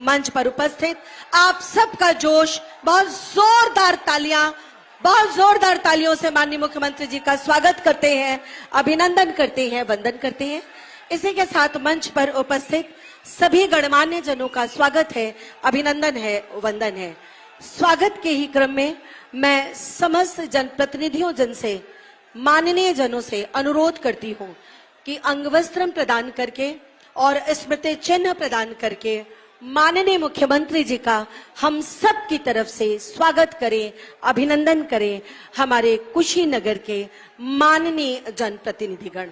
मंच पर उपस्थित आप सबका जोश, बहुत जोरदार तालियों से माननीय मुख्यमंत्री जी का स्वागत करते हैं, अभिनंदन करते हैं, वंदन करते हैं। इसी के साथ मंच पर उपस्थित सभी गणमान्य जनों का स्वागत है, अभिनंदन है, वंदन है। स्वागत के ही क्रम में मैं समस्त जनप्रतिनिधियों जन से, माननीय जनों से अनुरोध करती हूं कि अंगवस्त्रम प्रदान करके और स्मृति चिन्ह प्रदान करके माननीय मुख्यमंत्री जी का हम सब की तरफ से स्वागत करें, अभिनंदन करें। हमारे कुशीनगर के माननीय जनप्रतिनिधिगण,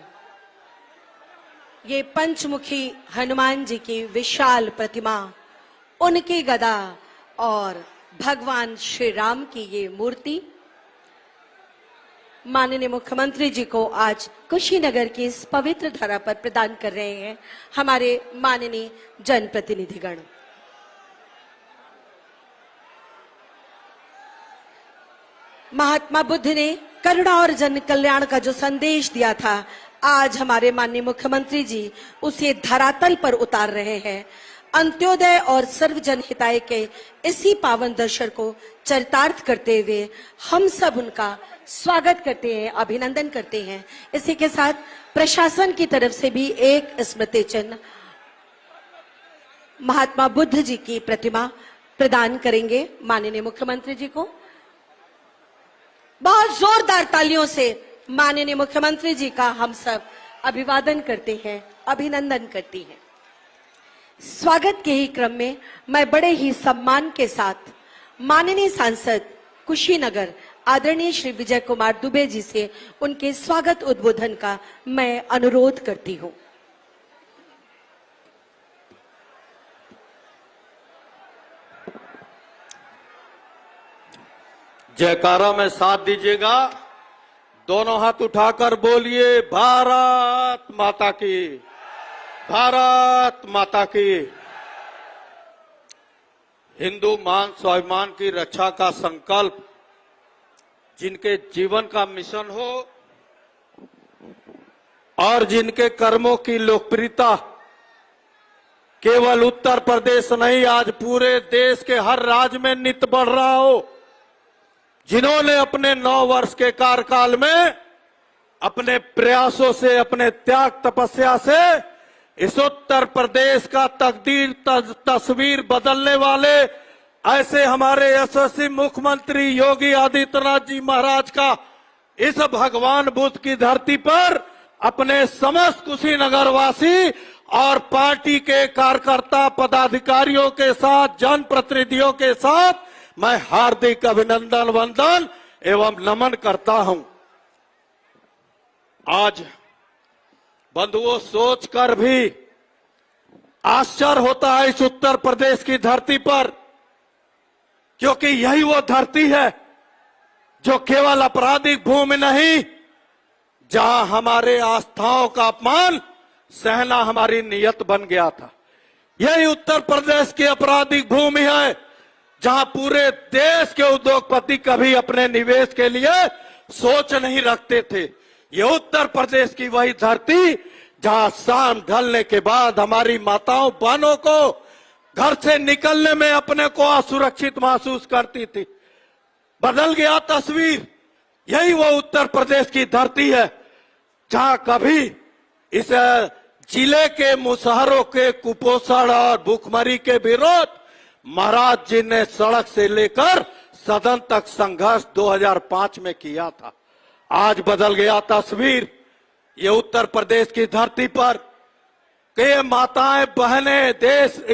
ये पंचमुखी हनुमान जी की विशाल प्रतिमा, उनकी गदा और भगवान श्री राम की ये मूर्ति माननीय मुख्यमंत्री जी को आज कुशीनगर की इस पवित्र धरा पर प्रदान कर रहे हैं हमारे माननीय जनप्रतिनिधिगण। महात्मा बुद्ध ने करुणा और जन कल्याण का जो संदेश दिया था, आज हमारे माननीय मुख्यमंत्री जी उसे धरातल पर उतार रहे हैं। अंत्योदय और सर्वजन हिताय के इसी पावन दर्शन को चरितार्थ करते हुए हम सब उनका स्वागत करते हैं, अभिनंदन करते हैं। इसी के साथ प्रशासन की तरफ से भी एक स्मृति चिन्ह महात्मा बुद्ध जी की प्रतिमा प्रदान करेंगे माननीय मुख्यमंत्री जी को। बहुत जोरदार तालियों से माननीय मुख्यमंत्री जी का हम सब अभिवादन करते हैं, अभिनंदन करती हैं। स्वागत के ही क्रम में मैं बड़े ही सम्मान के साथ माननीय सांसद कुशीनगर आदरणीय श्री विजय कुमार दुबे जी से उनके स्वागत उद्बोधन का मैं अनुरोध करती हूं। जयकारा में साथ दीजिएगा, दोनों हाथ उठाकर बोलिए भारत माता की, भारत माता की। हिंदू मान स्वाभिमान की रक्षा का संकल्प जिनके जीवन का मिशन हो और जिनके कर्मों की लोकप्रियता केवल उत्तर प्रदेश नहीं, आज पूरे देश के हर राज्य में नित बढ़ रहा हो, जिन्होंने अपने 9 वर्ष के कार्यकाल में अपने प्रयासों से, अपने त्याग तपस्या से इस उत्तर प्रदेश का तकदीर तस्वीर बदलने वाले ऐसे हमारे यशस्वी मुख्यमंत्री योगी आदित्यनाथ जी महाराज का इस भगवान बुद्ध की धरती पर अपने समस्त कुशीनगर वासी और पार्टी के कार्यकर्ता पदाधिकारियों के साथ, जनप्रतिनिधियों के साथ मैं हार्दिक अभिनंदन, वंदन एवं नमन करता हूं। आज बंधुओं, सोचकर भी आश्चर्य होता है इस उत्तर प्रदेश की धरती पर, क्योंकि यही वो धरती है जो केवल आपराधिक भूमि नहीं, जहां हमारे आस्थाओं का अपमान सहना हमारी नियत बन गया था। यही उत्तर प्रदेश की आपराधिक भूमि है जहां पूरे देश के उद्योगपति कभी अपने निवेश के लिए सोच नहीं रखते थे। ये उत्तर प्रदेश की वही धरती जहां शाम ढलने के बाद हमारी माताओं बहनों को घर से निकलने में अपने को असुरक्षित महसूस करती थी। बदल गया तस्वीर। यही वो उत्तर प्रदेश की धरती है जहां कभी इस जिले के मुसहरों के कुपोषण और भूखमरी के विरोध महाराज जी ने सड़क से लेकर सदन तक संघर्ष 2005 में किया था। आज बदल गया तस्वीर। ये उत्तर प्रदेश की धरती पर के माताएं, बहनें,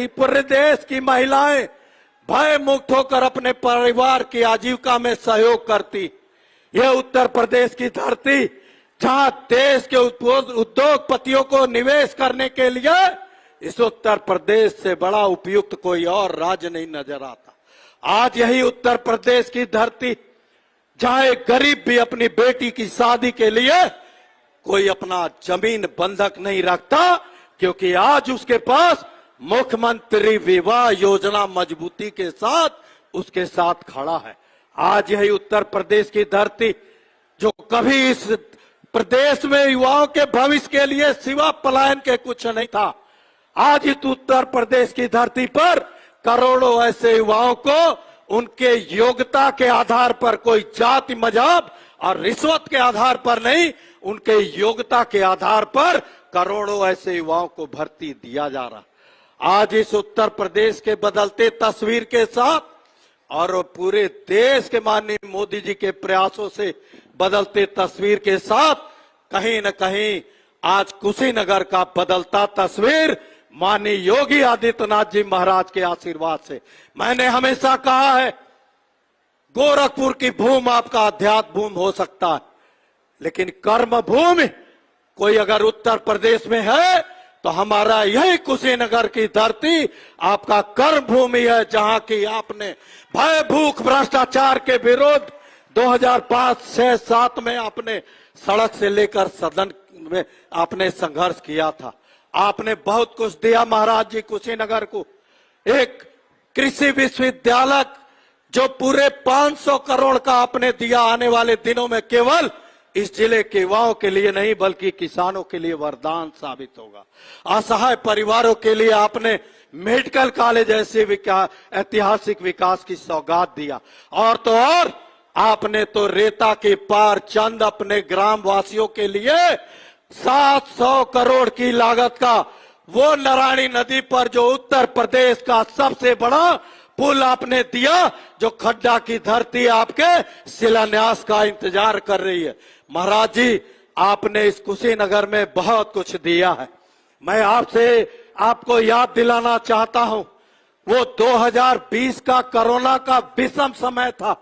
पूरे देश की महिलाएं भय मुक्त होकर अपने परिवार की आजीविका में सहयोग करती। यह उत्तर प्रदेश की धरती जहां देश के उद्योगपतियों को निवेश करने के लिए इस उत्तर प्रदेश से बड़ा उपयुक्त कोई और राज्य नहीं नजर आता। आज यही उत्तर प्रदेश की धरती जहां एक गरीब भी अपनी बेटी की शादी के लिए कोई अपना जमीन बंधक नहीं रखता, क्योंकि आज उसके पास मुख्यमंत्री विवाह योजना मजबूती के साथ उसके साथ खड़ा है। आज यही उत्तर प्रदेश की धरती जो कभी इस प्रदेश में युवाओं के भविष्य के लिए सिवा पलायन के कुछ नहीं था, आज इस उत्तर प्रदेश की धरती पर करोड़ों ऐसे युवाओं को उनके योग्यता के आधार पर, कोई जाति मजहब और रिश्वत के आधार पर नहीं, उनके योग्यता के आधार पर करोड़ों ऐसे युवाओं को भर्ती दिया जा रहा। आज इस उत्तर प्रदेश के बदलते तस्वीर के साथ और पूरे देश के माननीय मोदी जी के प्रयासों से बदलते तस्वीर के साथ कहीं न कहीं आज कुशीनगर का बदलता तस्वीर माननीय योगी आदित्यनाथ जी महाराज के आशीर्वाद से। मैंने हमेशा कहा है, गोरखपुर की भूमि आपका अध्यात्म भूमि हो सकता है, लेकिन कर्म भूमि कोई अगर उत्तर प्रदेश में है तो हमारा यही कुशीनगर की धरती आपका कर्म भूमि है, जहां की आपने भय भूख भ्रष्टाचार के विरुद्ध 2005-6-7 में आपने सड़क से लेकर सदन में आपने संघर्ष किया था। आपने बहुत कुछ दिया महाराज जी कुशीनगर को। एक कृषि विश्वविद्यालय जो पूरे 500 करोड़ का आपने दिया, आने वाले दिनों में केवल इस जिले के युवाओं के लिए नहीं बल्कि किसानों के लिए वरदान साबित होगा। असहाय परिवारों के लिए आपने मेडिकल कॉलेज ऐसे ऐतिहासिक विकास की सौगात दिया। और तो और आपने तो रेता के पार चंद अपने ग्राम वासियों के लिए 700 करोड़ की लागत का वो नारायणी नदी पर जो उत्तर प्रदेश का सबसे बड़ा पुल आपने दिया, जो खड्डा की धरती आपके शिलान्यास का इंतजार कर रही है। महाराज जी, आपने इस कुशीनगर में बहुत कुछ दिया है। मैं आपसे आपको याद दिलाना चाहता हूं, वो 2020 का कोरोना का विषम समय था,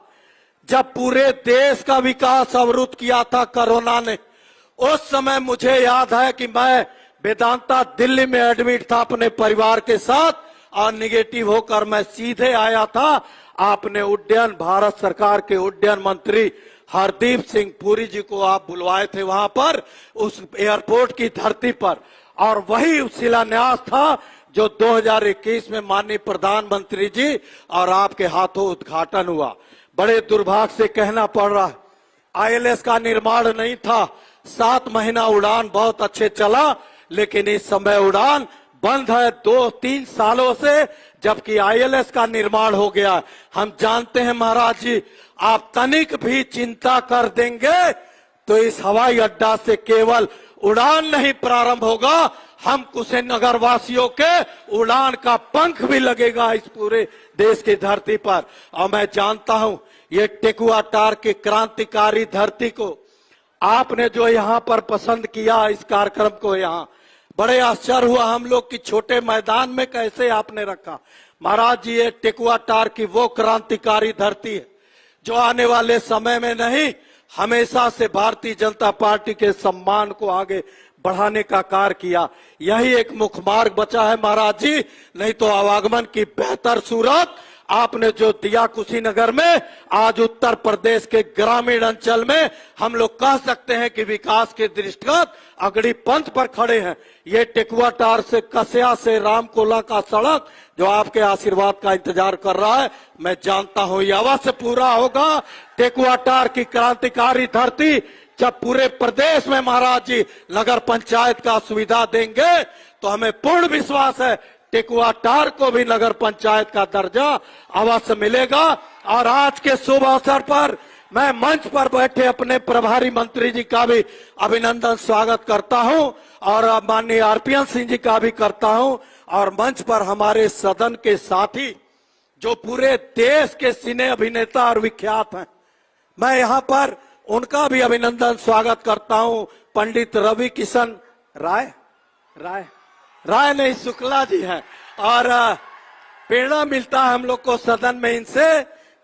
जब पूरे देश का विकास अवरुद्ध किया था कोरोना ने। उस समय मुझे याद है कि मैं वेदांता दिल्ली में एडमिट था अपने परिवार के साथ, और निगेटिव होकर मैं सीधे आया था। आपने उड्डयन, भारत सरकार के उड्डयन मंत्री हरदीप सिंह पुरी जी को आप बुलवाए थे वहां पर, उस एयरपोर्ट की धरती पर, और वही शिलान्यास था जो 2021 में माननीय प्रधानमंत्री जी और आपके हाथों उद्घाटन हुआ। बड़े दुर्भाग्य से कहना पड़ रहा है, ILS का निर्माण नहीं था। 7 महीना उड़ान बहुत अच्छे चला, लेकिन इस समय उड़ान बंद है 2-3 सालों से, जबकि ILS का निर्माण हो गया। हम जानते हैं महाराज जी, आप तनिक भी चिंता कर देंगे तो इस हवाई अड्डा से केवल उड़ान नहीं प्रारंभ होगा, हम कुशीनगर वासियों के उड़ान का पंख भी लगेगा इस पूरे देश की धरती पर। और मैं जानता हूं, ये टेकुआटार की क्रांतिकारी धरती को आपने जो यहाँ पर पसंद किया, इस कार्यक्रम को, यहाँ बड़े आश्चर्य हुआ हम लोग कि छोटे मैदान में कैसे आपने रखा। महाराज जी, ये टेकुआटार की वो क्रांतिकारी धरती है जो आने वाले समय में नहीं, हमेशा से भारतीय जनता पार्टी के सम्मान को आगे बढ़ाने का कार्य किया। यही एक मुख्य मार्ग बचा है महाराज जी, नहीं तो आवागमन की बेहतर सूरत आपने जो दिया कुशीनगर में, आज उत्तर प्रदेश के ग्रामीण अंचल में हम लोग कह सकते हैं कि विकास के दृष्टिगत अगड़ी पंथ पर खड़े हैं। ये टेकुआटार से कसिया से रामकोला का सड़क जो आपके आशीर्वाद का इंतजार कर रहा है, मैं जानता हूं ये अवश्य पूरा होगा। टेकुआटार की क्रांतिकारी धरती जब पूरे प्रदेश में महाराज जी नगर पंचायत का सुविधा देंगे तो हमें पूर्ण विश्वास है टेकुआटार को भी नगर पंचायत का दर्जा अवश्य मिलेगा। और आज के शुभ अवसर पर मैं मंच पर बैठे अपने प्रभारी मंत्री जी का भी अभिनंदन स्वागत करता हूं, और माननीय RPN सिंह जी का भी करता हूं, और मंच पर हमारे सदन के साथी जो पूरे देश के सिने अभिनेता और विख्यात हैं, मैं यहाँ पर उनका भी अभिनंदन स्वागत करता हूं। पंडित रवि किशन राय नहीं, शुक्ला जी हैं, और प्रेरणा मिलता है हम लोग को सदन में इनसे,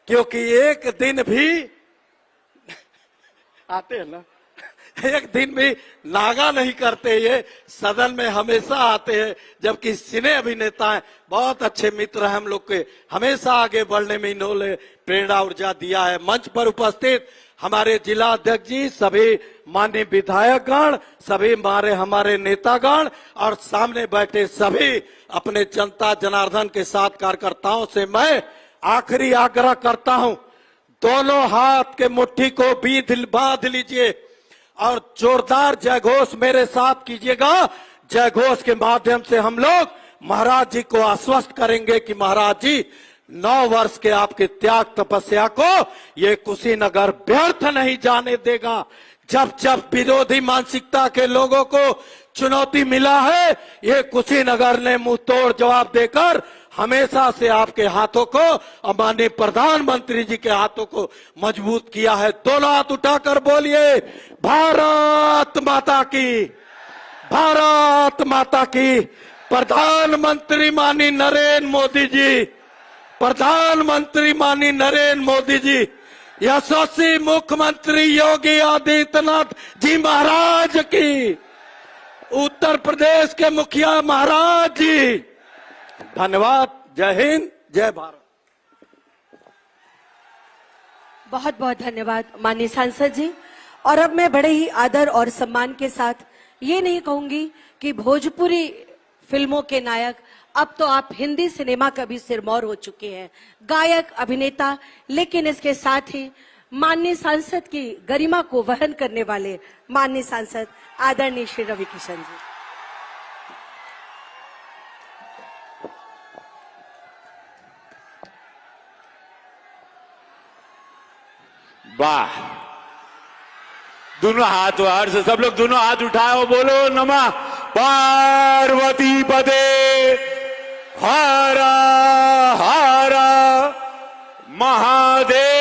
क्योंकि एक दिन भी आते हैं ना, एक दिन भी नागा नहीं करते, ये सदन में हमेशा आते हैं, जबकि सिने अभिनेता हैं, बहुत अच्छे मित्र हैं हम लोग के, हमेशा आगे बढ़ने में इन्होंने प्रेरणा ऊर्जा दिया है। मंच पर उपस्थित हमारे जिला अध्यक्ष जी, सभी माननीय विधायकगण, सभी हमारे नेतागण, और सामने बैठे सभी अपने जनता जनार्दन के साथ कार्यकर्ताओं से मैं आखिरी आग्रह करता हूं, दोनों हाथ के मुट्ठी को बांध लीजिए और जोरदार जय घोष मेरे साथ कीजिएगा। जय घोष के माध्यम से हम लोग महाराज जी को आश्वस्त करेंगे कि महाराज जी 9 वर्ष के आपके त्याग तपस्या को ये कुशीनगर व्यर्थ नहीं जाने देगा। जब जब विरोधी मानसिकता के लोगों को चुनौती मिला है, ये कुशीनगर ने मुंह तोड़ जवाब देकर हमेशा से आपके हाथों को और माननीय प्रधानमंत्री जी के हाथों को मजबूत किया है। दोनों हाथ उठाकर बोलिए, भारत माता की, भारत माता की। प्रधानमंत्री माननीय नरेंद्र मोदी जी, प्रधानमंत्री माननीय नरेंद्र मोदी जी, यशस्वी मुख्यमंत्री योगी आदित्यनाथ जी महाराज की, उत्तर प्रदेश के मुखिया महाराज जी। धन्यवाद। जय हिंद, जय भारत। बहुत बहुत धन्यवाद माननीय सांसद जी। और अब मैं बड़े ही आदर और सम्मान के साथ ये नहीं कहूंगी कि भोजपुरी फिल्मों के नायक, अब तो आप हिंदी सिनेमा का भी सिरमौर हो चुके हैं, गायक, अभिनेता, लेकिन इसके साथ ही माननीय सांसद की गरिमा को वहन करने वाले माननीय सांसद आदरणीय श्री रवि किशन जी। वाह, दोनों हाथ बाहर से सब लोग दोनों हाथ उठाओ, बोलो नमः पार्वती पदे हरा हरा महादेव।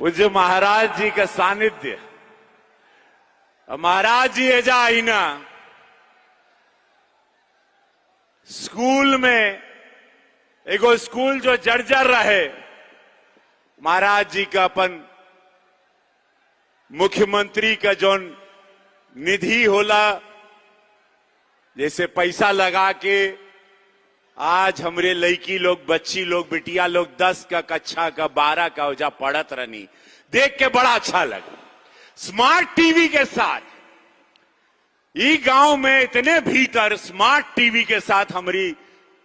पूज्य महाराज जी का सानिध्य, महाराज जी एजा आई ना स्कूल में, एगो स्कूल जो जर्जर रहे, महाराज जी का अपन मुख्यमंत्री का जो निधि होला, जैसे पैसा लगा के आज हमरे लड़की लोग, बच्ची लोग, बिटिया लोग 10 का कक्षा का 12 का ओजा पढ़त रहनी, देख के बड़ा अच्छा लगा। स्मार्ट टीवी के साथ ई गांव में इतने भीतर स्मार्ट टीवी के साथ हमारी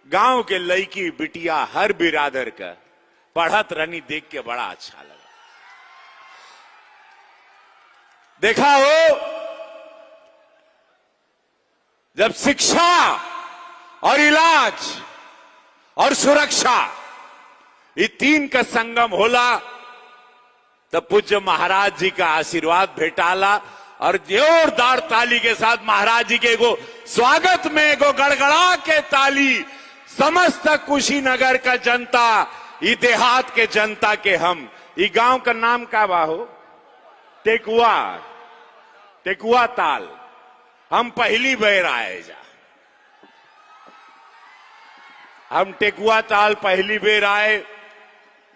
गांव के लड़की बिटिया हर बिरादर का पढ़त रहनी, देख के बड़ा अच्छा लगा। देखा हो, जब शिक्षा और इलाज और सुरक्षा ये 3 का संगम होला, तब पूज्य महाराज जी का आशीर्वाद भेटाला। और जोरदार ताली के साथ महाराज जी के एगो स्वागत में एगो गड़गड़ा के ताली समस्त कुशीनगर का जनता, ई देहात के जनता के हम, ई गांव का नाम का बाहो टेकुआ, टेकुआ ताल, हम पहली बेर आए जा, हम टेकुआ ताल पहली बेर आए।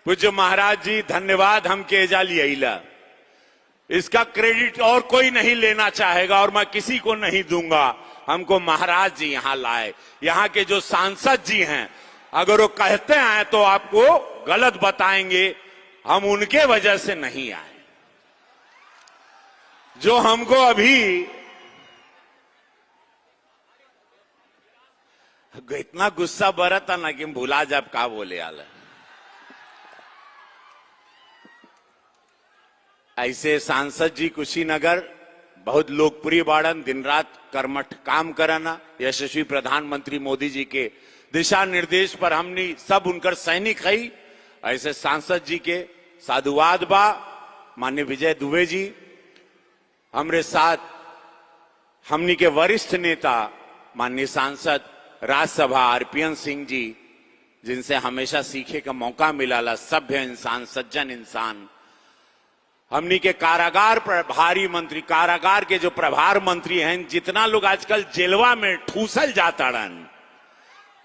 पूज्य महाराज जी धन्यवाद, हम के एजा लिया, इसका क्रेडिट और कोई नहीं लेना चाहेगा और मैं किसी को नहीं दूंगा, हमको महाराज जी यहां लाए। यहां के जो सांसद जी हैं, अगर वो कहते हैं तो आपको गलत बताएंगे, हम उनके वजह से नहीं आए। जो हमको अभी इतना गुस्सा बरता ना कि भूला जब का बोले आला। ऐसे सांसद जी कुशीनगर बहुत लोकप्रिय बाड़न, दिन रात कर्मठ काम कराना। यशस्वी प्रधानमंत्री मोदी जी के दिशा निर्देश पर हमने सब उनकर सैनिक है। ऐसे सांसद जी के साधुवाद बा। माननीय विजय दुबे जी हमरे साथ, हमनी के वरिष्ठ नेता माननीय सांसद राज्यसभा आरपीएन सिंह जी, जिनसे हमेशा सीखे का मौका मिला, सभ्य इंसान, सज्जन इंसान। हमनी के कारागार प्रभारी मंत्री, कारागार के जो प्रभार मंत्री हैं, जितना लोग आजकल जेलवा में ठूसल जाता रन,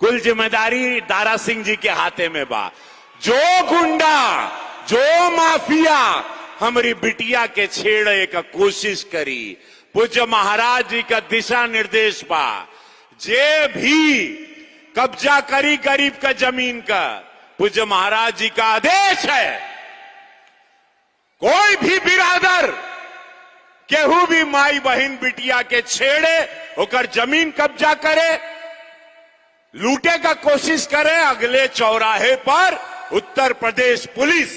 कुल जिम्मेदारी दारा सिंह जी के हाथे में बा। जो गुंडा, जो माफिया हमारी बिटिया के छेड़े का कोशिश करी, पूज्य महाराज जी का दिशा निर्देश बा। जे भी कब्जा करी गरीब का जमीन का, पूज्य महाराज जी का आदेश है, कोई भी बिरादर केहू भी माई बहन बिटिया के छेड़े, होकर जमीन कब्जा करे, लूटे का कोशिश करे, अगले चौराहे पर उत्तर प्रदेश पुलिस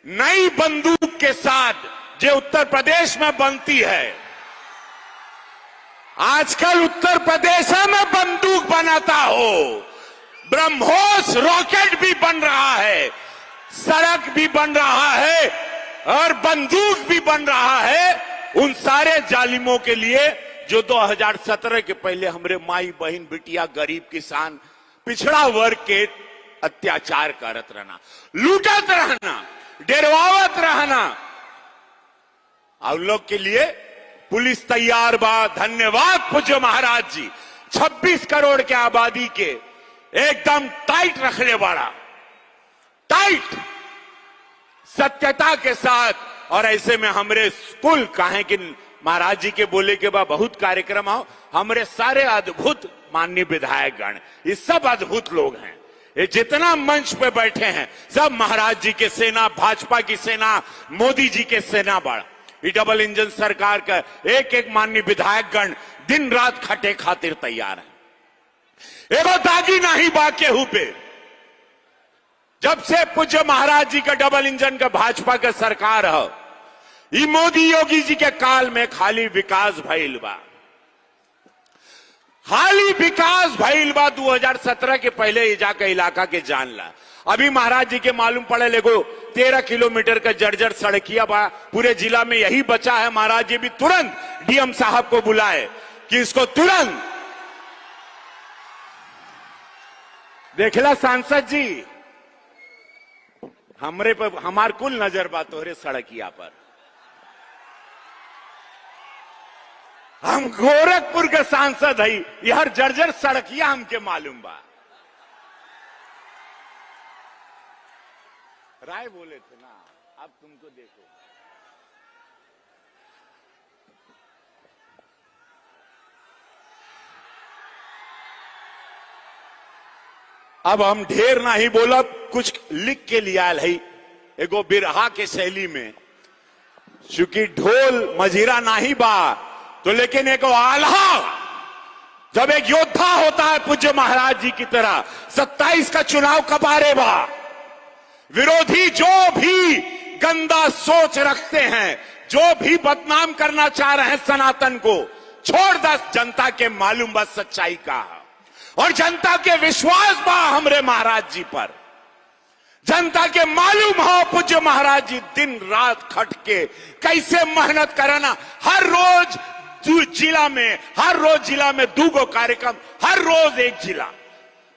नई बंदूक के साथ जो उत्तर प्रदेश में बनती है, आजकल उत्तर प्रदेश में बंदूक बनाता हो, ब्रह्मोस रॉकेट भी बन रहा है, सड़क भी बन रहा है और बंदूक भी बन रहा है उन सारे जालिमों के लिए जो 2017 के पहले हमारे माई बहन बिटिया गरीब किसान पिछड़ा वर्ग के अत्याचार करत रहना, लूटत रहना, डेरवावत रहना। आप लोग के लिए पुलिस तैयार बा। धन्यवाद पूज्य महाराज जी, 26 करोड़ के आबादी के एकदम टाइट रखने वाला, टाइट सत्यता के साथ। और ऐसे में हमरे स्कूल काहे कि महाराज जी के बोले के बाद बहुत कार्यक्रम हो, हमरे सारे अद्भुत माननीय विधायक गण, ये सब अद्भुत लोग हैं। ये जितना मंच पे बैठे हैं सब महाराज जी के सेना, भाजपा की सेना, मोदी जी के सेना बड़ा। ये डबल इंजन सरकार का एक एक माननीय विधायक गण दिन रात खटे खातिर तैयार है। एगो दागी नहीं बा केहू पे। जब से पूज्य महाराज जी का डबल इंजन का भाजपा का सरकार है, ये मोदी योगी जी के काल में खाली विकास भइल बा, खाली विकास भइल बा। 2017 के पहले ये जाकर इलाका के जान ला। अभी महाराज जी के मालूम पड़े लेगो 13 किलोमीटर का जर्जर सड़किया बा पूरे जिला में, यही बचा है। महाराज जी भी तुरंत डीएम साहब को बुलाए कि इसको तुरंत देखला। सांसद जी हमरे पर हमार कुल नजर बा तोहरे सड़किया पर। हम गोरखपुर के सांसद है, यह जर्जर सड़किया हमके मालूम बा। राय बोले थे ना, अब तुमको देखो। अब हम ढेर नहीं बोला, कुछ लिख के लिया है एगो बिरहा के शैली में। चूंकि ढोल मजीरा नहीं बा तो लेकिन एक आल्हा, जब एक योद्धा होता है पूज्य महाराज जी की तरह, 27 का चुनाव कबारे बा। विरोधी जो भी गंदा सोच रखते हैं, जो भी बदनाम करना चाह रहे हैं सनातन को, छोड़ दस। जनता के मालूम बा सच्चाई का और जनता के विश्वास बा हमरे महाराज जी पर। जनता के मालूम हो पूज्य महाराज जी दिन रात खट के कैसे मेहनत कराना। हर रोज जिला में 2 कार्यक्रम, हर रोज एक जिला,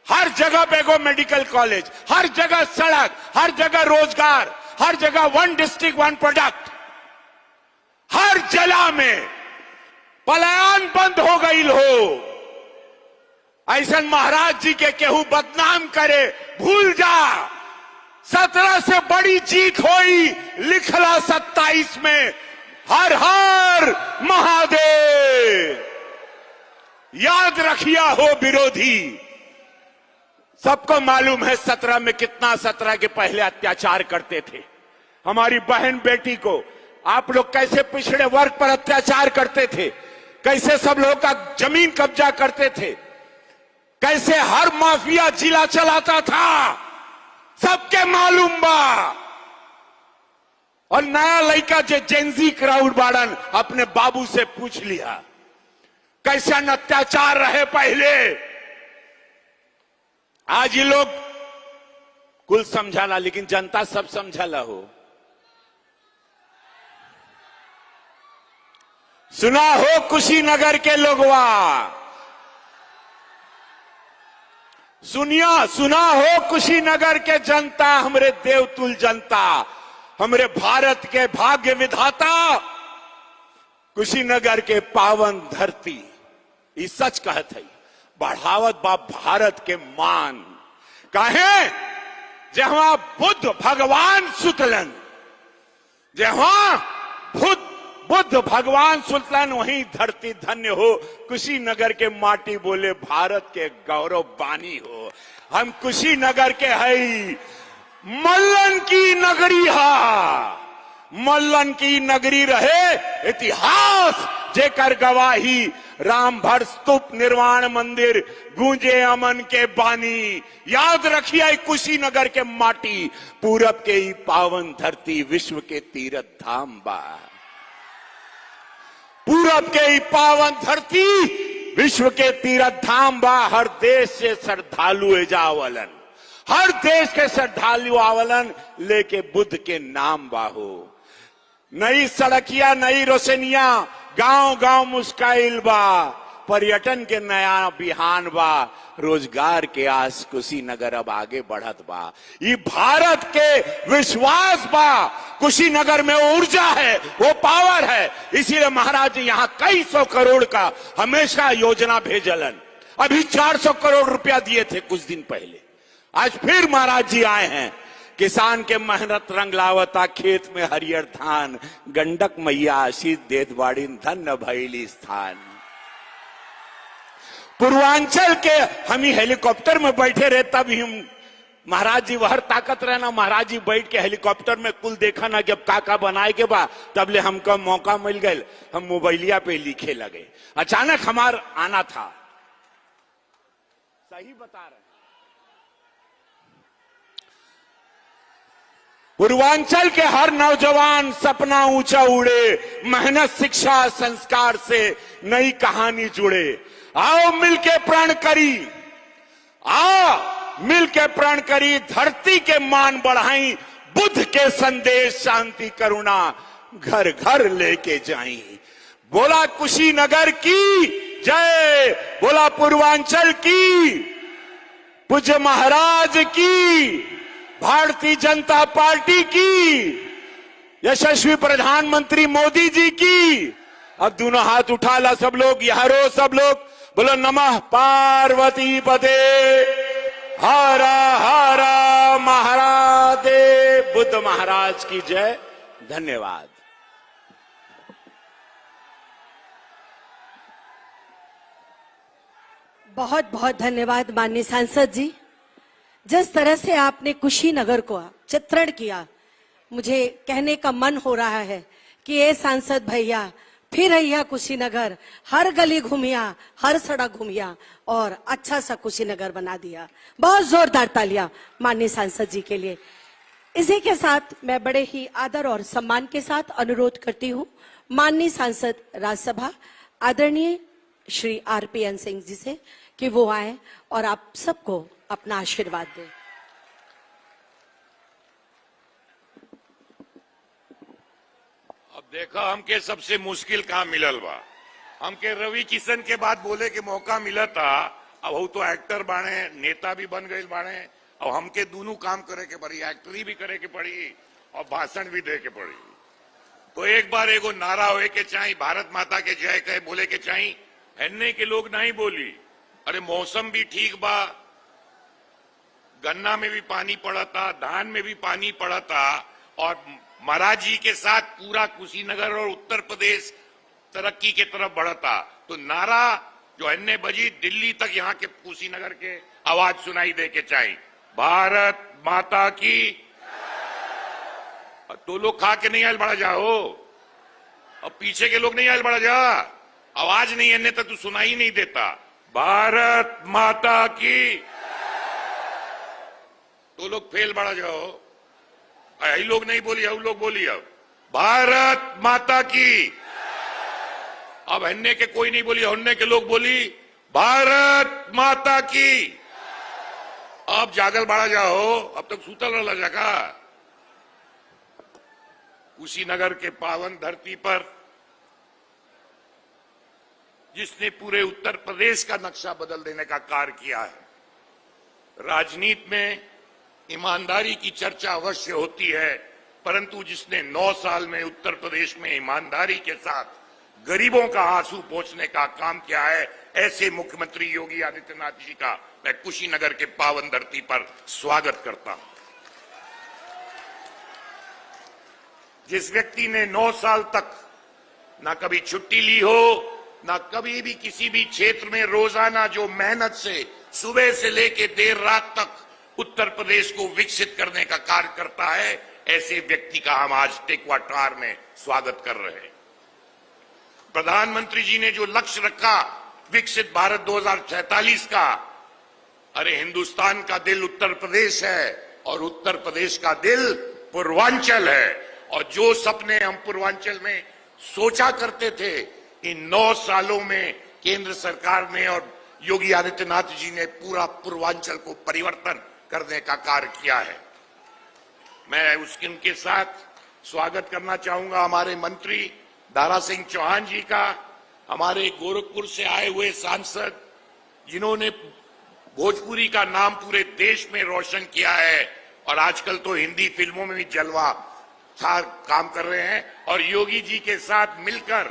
हर जगह पे एगो मेडिकल कॉलेज, हर जगह सड़क, हर जगह रोजगार, हर जगह 1 डिस्ट्रिक्ट 1 प्रोडक्ट। हर जिला में पलायन बंद हो गई हो। ऐसा महाराज जी के केहू बदनाम करे, भूल जा। 17 से बड़ी जीत हुई, लिखला 27 में। हर हर महादेव। याद रखिया हो विरोधी, सबको मालूम है 17 में कितना 17 के पहले अत्याचार करते थे हमारी बहन बेटी को। आप लोग कैसे पिछड़े वर्ग पर अत्याचार करते थे, कैसे सब लोगों का जमीन कब्जा करते थे, कैसे हर माफिया जिला चलाता था, सबके मालूम बा। और नया लड़का जो जेंजी क्राउड बाड़न, अपने बाबू से पूछ लिया कैसे अत्याचार रहे पहले। आज ये लोग कुल समझाला, लेकिन जनता सब समझाला हो। सुना हो कुशीनगर के लोगवा, सुना हो कुशीनगर के जनता, हमरे देवतुल जनता, हमरे भारत के भाग्य विधाता, कुशीनगर के पावन धरती। ये सच कहत है, बढ़ावत बा भारत के मान। काहे जहां बुद्ध भगवान सुतलन, जहां बुद्ध भगवान सुतलन, वहीं धरती धन्य हो। कुशीनगर के माटी बोले भारत के गौरव बानी हो। हम कुशीनगर के है, मल्लन की नगरी हा, मल्लन की नगरी रहे। इतिहास जेकर गवाही, राम भर स्तूप निर्माण मंदिर, गूंजे अमन के बानी। याद रखिए कुशीनगर के माटी, पूरब के ही पावन धरती, विश्व के तीर्थ धाम बा। पूरब के ई पावन धरती विश्व के तीर्थ धाम बा। हर देश से श्रद्धालु एजावलन, हर देश के श्रद्धालु आवलन लेके बुद्ध के नाम बाहो। नई सड़किया, नई रोशनिया, गांव गांव मुस्काइल बा। पर्यटन के नया बिहान बा। रोजगार के आस कुशीनगर अब आगे बढ़त बा। ये भारत के विश्वास बा। कुशीनगर में ऊर्जा है, वो पावर है। इसीलिए महाराज जी यहाँ कई सौ करोड़ का हमेशा योजना भेजलन। अभी 400 करोड़ रुपया दिए थे कुछ दिन पहले। आज फिर महाराज जी आए हैं। किसान के मेहनत रंग लावता, खेत में हरियर धान। गंडक मैया आशीष देत बाड़ी, धन्य भइली स्थान। पूर्वांचल के हम ही हेलीकॉप्टर में बैठे रहे, तब हम महाराज जी वहर ताकत रहना। महाराज जी बैठ के हेलीकॉप्टर में कुल देखा ना, जब काका बनाए के बाद तब ले हमको मौका मिल गए। हम मोबाइलिया पे लिखे लगे। अचानक हमार आना था। सही बता रहे। पूर्वांचल के हर नौजवान सपना ऊंचा उड़े। मेहनत, शिक्षा, संस्कार से नई कहानी जुड़े। आओ मिलके प्रण करी, आओ मिलके प्रण करी। धरती के मान बढ़ाई, बुद्ध के संदेश शांति करुणा घर घर लेके जाई। बोला कुशीनगर की जय, बोला पूर्वांचल की, पूज्य महाराज की, भारतीय जनता पार्टी की, यशस्वी प्रधानमंत्री मोदी जी की। अब दोनों हाथ उठा ला सब लोग, यारो सब लोग बोलो नमः पार्वती पते हरा हरा महादेव। बुद्ध महाराज की जय। धन्यवाद। बहुत बहुत धन्यवाद माननीय सांसद जी। जिस तरह से आपने कुशीनगर को चित्रण किया, मुझे कहने का मन हो रहा है कि ये सांसद भैया फिर अहिया कुशीनगर, हर गली घूमिया, हर सड़क घूमिया और अच्छा सा कुशीनगर बना दिया। बहुत जोरदार तालियां माननीय सांसद जी के लिए। इसी के साथ मैं बड़े ही आदर और सम्मान के साथ अनुरोध करती हूँ माननीय सांसद राज्यसभा आदरणीय श्री RPN सिंह जी से कि वो आए और आप सबको अपना आशीर्वाद दें। अब देखो हमके सबसे मुश्किल काम मिलल बा। हमके रवि किशन के बाद बोले के मौका मिला था। अब वो तो एक्टर बाणे, नेता भी बन गए बाणे। अब हमके दोनों काम करे के पड़ी, एक्टरी भी करे के पड़ी और भाषण भी दे के पड़ी। तो एक बार एगो नारा होए के चाहिए, भारत माता के जय कहे बोले के चाहिए। हेन्ने के लोग नहीं बोली। अरे मौसम भी ठीक बा, गन्ना में भी पानी पड़ा था, धान में भी पानी पड़ा था और महाराज जी के साथ पूरा कुशीनगर और उत्तर प्रदेश तरक्की के तरफ बढ़ा था। तो नारा जो अन्य बजी दिल्ली तक यहाँ के कुशीनगर के आवाज सुनाई दे के चाहिए, भारत माता की। तो लोग खा के नहीं आयल बढ़ा जाओ, अब पीछे के लोग नहीं आयल बढ़ा जा। आवाज नहीं अन्य तक तो सुनाई नहीं देता। भारत माता की। तो लोग फेल बढ़ा जाओ। यही लोग नहीं बोली, हम लोग बोली। अब भारत माता की। अब हन्ने के कोई नहीं बोली, हन्ने के लोग बोली भारत माता की। अब जागल बढ़ा जाओ, अब तक सूतल रहा जाका। कुशीनगर के पावन धरती पर जिसने पूरे उत्तर प्रदेश का नक्शा बदल देने का कार्य किया है। राजनीति में ईमानदारी की चर्चा अवश्य होती है, परंतु जिसने 9 साल में उत्तर प्रदेश में ईमानदारी के साथ गरीबों का आंसू पोंछने का काम किया है, ऐसे मुख्यमंत्री योगी आदित्यनाथ जी का मैं कुशीनगर के पावन धरती पर स्वागत करता हूं। जिस व्यक्ति ने 9 साल तक ना कभी छुट्टी ली हो, ना कभी भी किसी भी क्षेत्र में रोजाना जो मेहनत से सुबह से लेकर देर रात तक उत्तर प्रदेश को विकसित करने का कार्य करता है, ऐसे व्यक्ति का हम आज टेकवाटार में स्वागत कर रहे हैं। प्रधानमंत्री जी ने जो लक्ष्य रखा विकसित भारत 2047 का, अरे हिंदुस्तान का दिल उत्तर प्रदेश है और उत्तर प्रदेश का दिल पूर्वांचल है। और जो सपने हम पूर्वांचल में सोचा करते थे इन 9 सालों में केंद्र सरकार ने और योगी आदित्यनाथ जी ने पूरा पूर्वांचल को परिवर्तन करने का कार्य किया है। मैं उनके साथ स्वागत करना चाहूंगा हमारे मंत्री दारा सिंह चौहान जी का, हमारे गोरखपुर से आए हुए सांसद जिन्होंने भोजपुरी का नाम पूरे देश में रोशन किया है और आजकल तो हिंदी फिल्मों में भी जलवा छार काम कर रहे हैं, और योगी जी के साथ मिलकर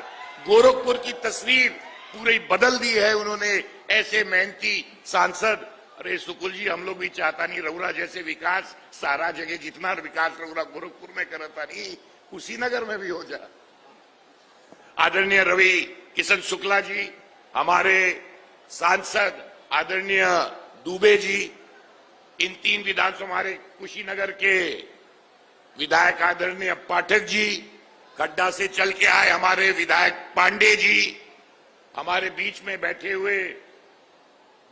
गोरखपुर की तस्वीर पूरी बदल दी है उन्होंने। ऐसे मेहनती सांसद, अरे सुकुल जी हम लोग भी चाहता नहीं रउरा जैसे विकास सारा जगह, जितना विकास रउरा गोरखपुर में करता नहीं कुशीनगर में भी हो जाए। आदरणीय रवि किशन शुक्ला जी, हमारे सांसद आदरणीय दुबे जी, इन 3 विधानसभा हमारे कुशीनगर के विधायक आदरणीय पाठक जी, खड्डा से चल के आए हमारे विधायक पांडे जी, हमारे बीच में बैठे हुए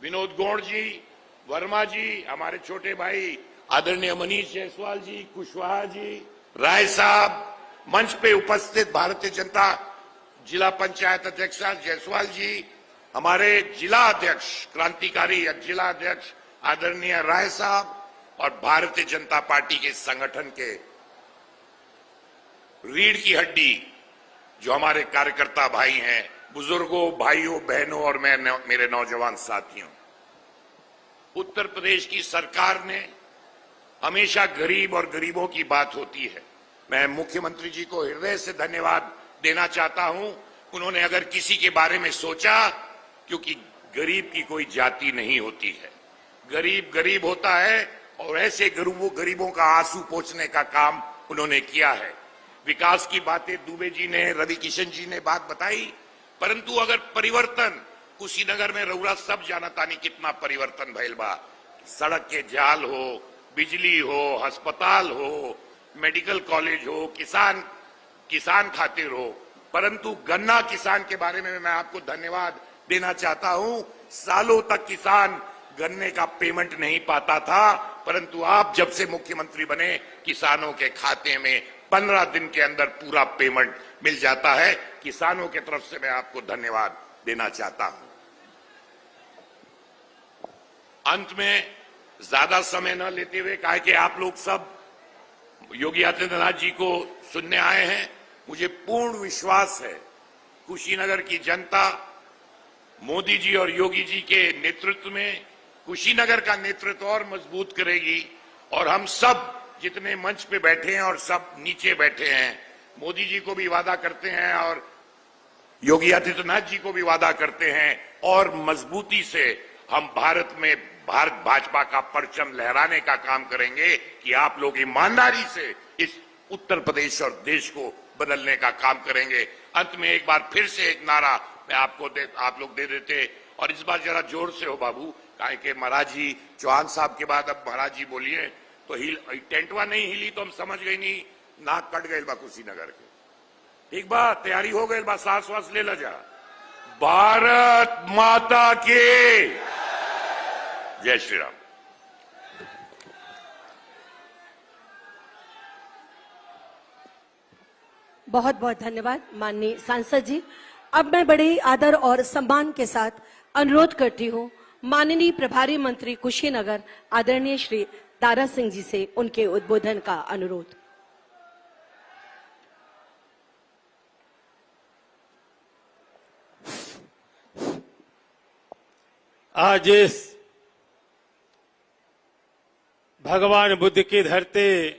विनोद गौड़ जी, वर्मा जी, हमारे छोटे भाई आदरणीय मनीष जायसवाल जी, कुशवाहा जी, राय साहब, मंच पे उपस्थित भारतीय जनता जिला पंचायत अध्यक्ष जायसवाल जी, हमारे जिला अध्यक्ष क्रांतिकारी जिला अध्यक्ष आदरणीय राय साहब, और भारतीय जनता पार्टी के संगठन के रीढ़ की हड्डी जो हमारे कार्यकर्ता भाई हैं, बुजुर्गों, भाइयों, बहनों और मेरे नौजवान साथियों। उत्तर प्रदेश की सरकार ने हमेशा गरीब और गरीबों की बात होती है। मैं मुख्यमंत्री जी को हृदय से धन्यवाद देना चाहता हूं। उन्होंने अगर किसी के बारे में सोचा, क्योंकि गरीब की कोई जाति नहीं होती है, गरीब गरीब होता है, और ऐसे गरीबों का आंसू पोंछने का काम उन्होंने किया है। विकास की बातें दुबे जी ने, रवि किशन जी ने बात बताई, परंतु अगर परिवर्तन कुशीनगर में रउरा सब जानता नहीं कितना परिवर्तन भइल बा। सड़क के जाल हो, बिजली हो, अस्पताल हो, मेडिकल कॉलेज हो, किसान खातिर हो, परंतु गन्ना किसान के बारे में मैं आपको धन्यवाद देना चाहता हूं। सालों तक किसान गन्ने का पेमेंट नहीं पाता था, परंतु आप जब से मुख्यमंत्री बने किसानों के खाते में 15 दिन के अंदर पूरा पेमेंट मिल जाता है। किसानों की तरफ से मैं आपको धन्यवाद देना चाहता हूं। अंत में ज्यादा समय न लेते हुए, कहा कि आप लोग सब योगी आदित्यनाथ जी को सुनने आए हैं, मुझे पूर्ण विश्वास है कुशीनगर की जनता मोदी जी और योगी जी के नेतृत्व में कुशीनगर का नेतृत्व और मजबूत करेगी। और हम सब जितने मंच पे बैठे हैं और सब नीचे बैठे हैं, मोदी जी को भी वादा करते हैं और योगी आदित्यनाथ जी को भी वादा करते हैं, और मजबूती से हम भारत भाजपा का परचम लहराने का काम करेंगे कि आप लोग ईमानदारी से इस उत्तर प्रदेश और देश को बदलने का काम करेंगे। अंत में एक बार फिर से एक नारा मैं आप लोग दे देते, और इस बार जरा जोर से हो बाबू, काहे के महाराज जी चौहान साहब के बाद अब महाराज जी बोलिए तो टेंटवा नहीं हिली तो हम समझ गई नहीं नाक कट गए बा कुशीनगर के। एक बार तैयारी हो गई बा, सांस वास ले ला जा। भारत माता के जय श्री राम। बहुत बहुत धन्यवाद माननीय सांसद जी। अब मैं बड़े आदर और सम्मान के साथ अनुरोध करती हूँ माननीय प्रभारी मंत्री कुशीनगर आदरणीय श्री दारा सिंह जी से उनके उद्बोधन का अनुरोध। आज इस भगवान बुद्ध की धरती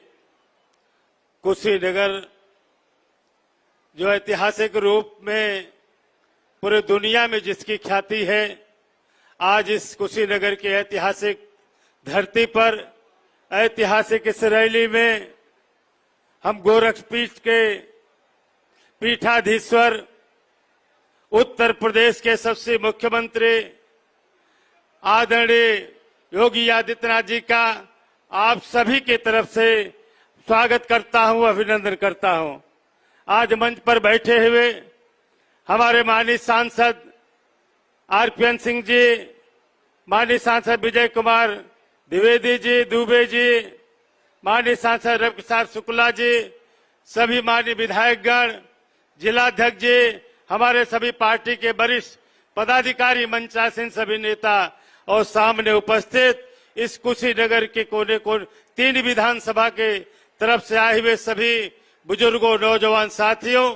कुशीनगर जो ऐतिहासिक रूप में पूरे दुनिया में जिसकी ख्याति है, आज इस कुशीनगर की ऐतिहासिक धरती पर ऐतिहासिक इस रैली में हम गोरखपीठ के पीठाधीश्वर उत्तर प्रदेश के सबसे मुख्यमंत्री आदरणीय योगी आदित्यनाथ जी का आप सभी की तरफ से स्वागत करता हूं, अभिनंदन करता हूं। आज मंच पर बैठे हुए हमारे माननीय सांसद आरपीएन सिंह जी, माननीय सांसद विजय कुमार द्विवेदी जी, दुबे जी, माननीय सांसद रविकिशन शुक्ला जी, सभी माननीय विधायकगण, जिलाध्यक्ष जी, हमारे सभी पार्टी के वरिष्ठ पदाधिकारी, मंचासीन सभी नेता और सामने उपस्थित इस कुशीनगर के कोने कोने 3 विधानसभा के तरफ से आए हुए सभी बुजुर्गों, नौजवान साथियों,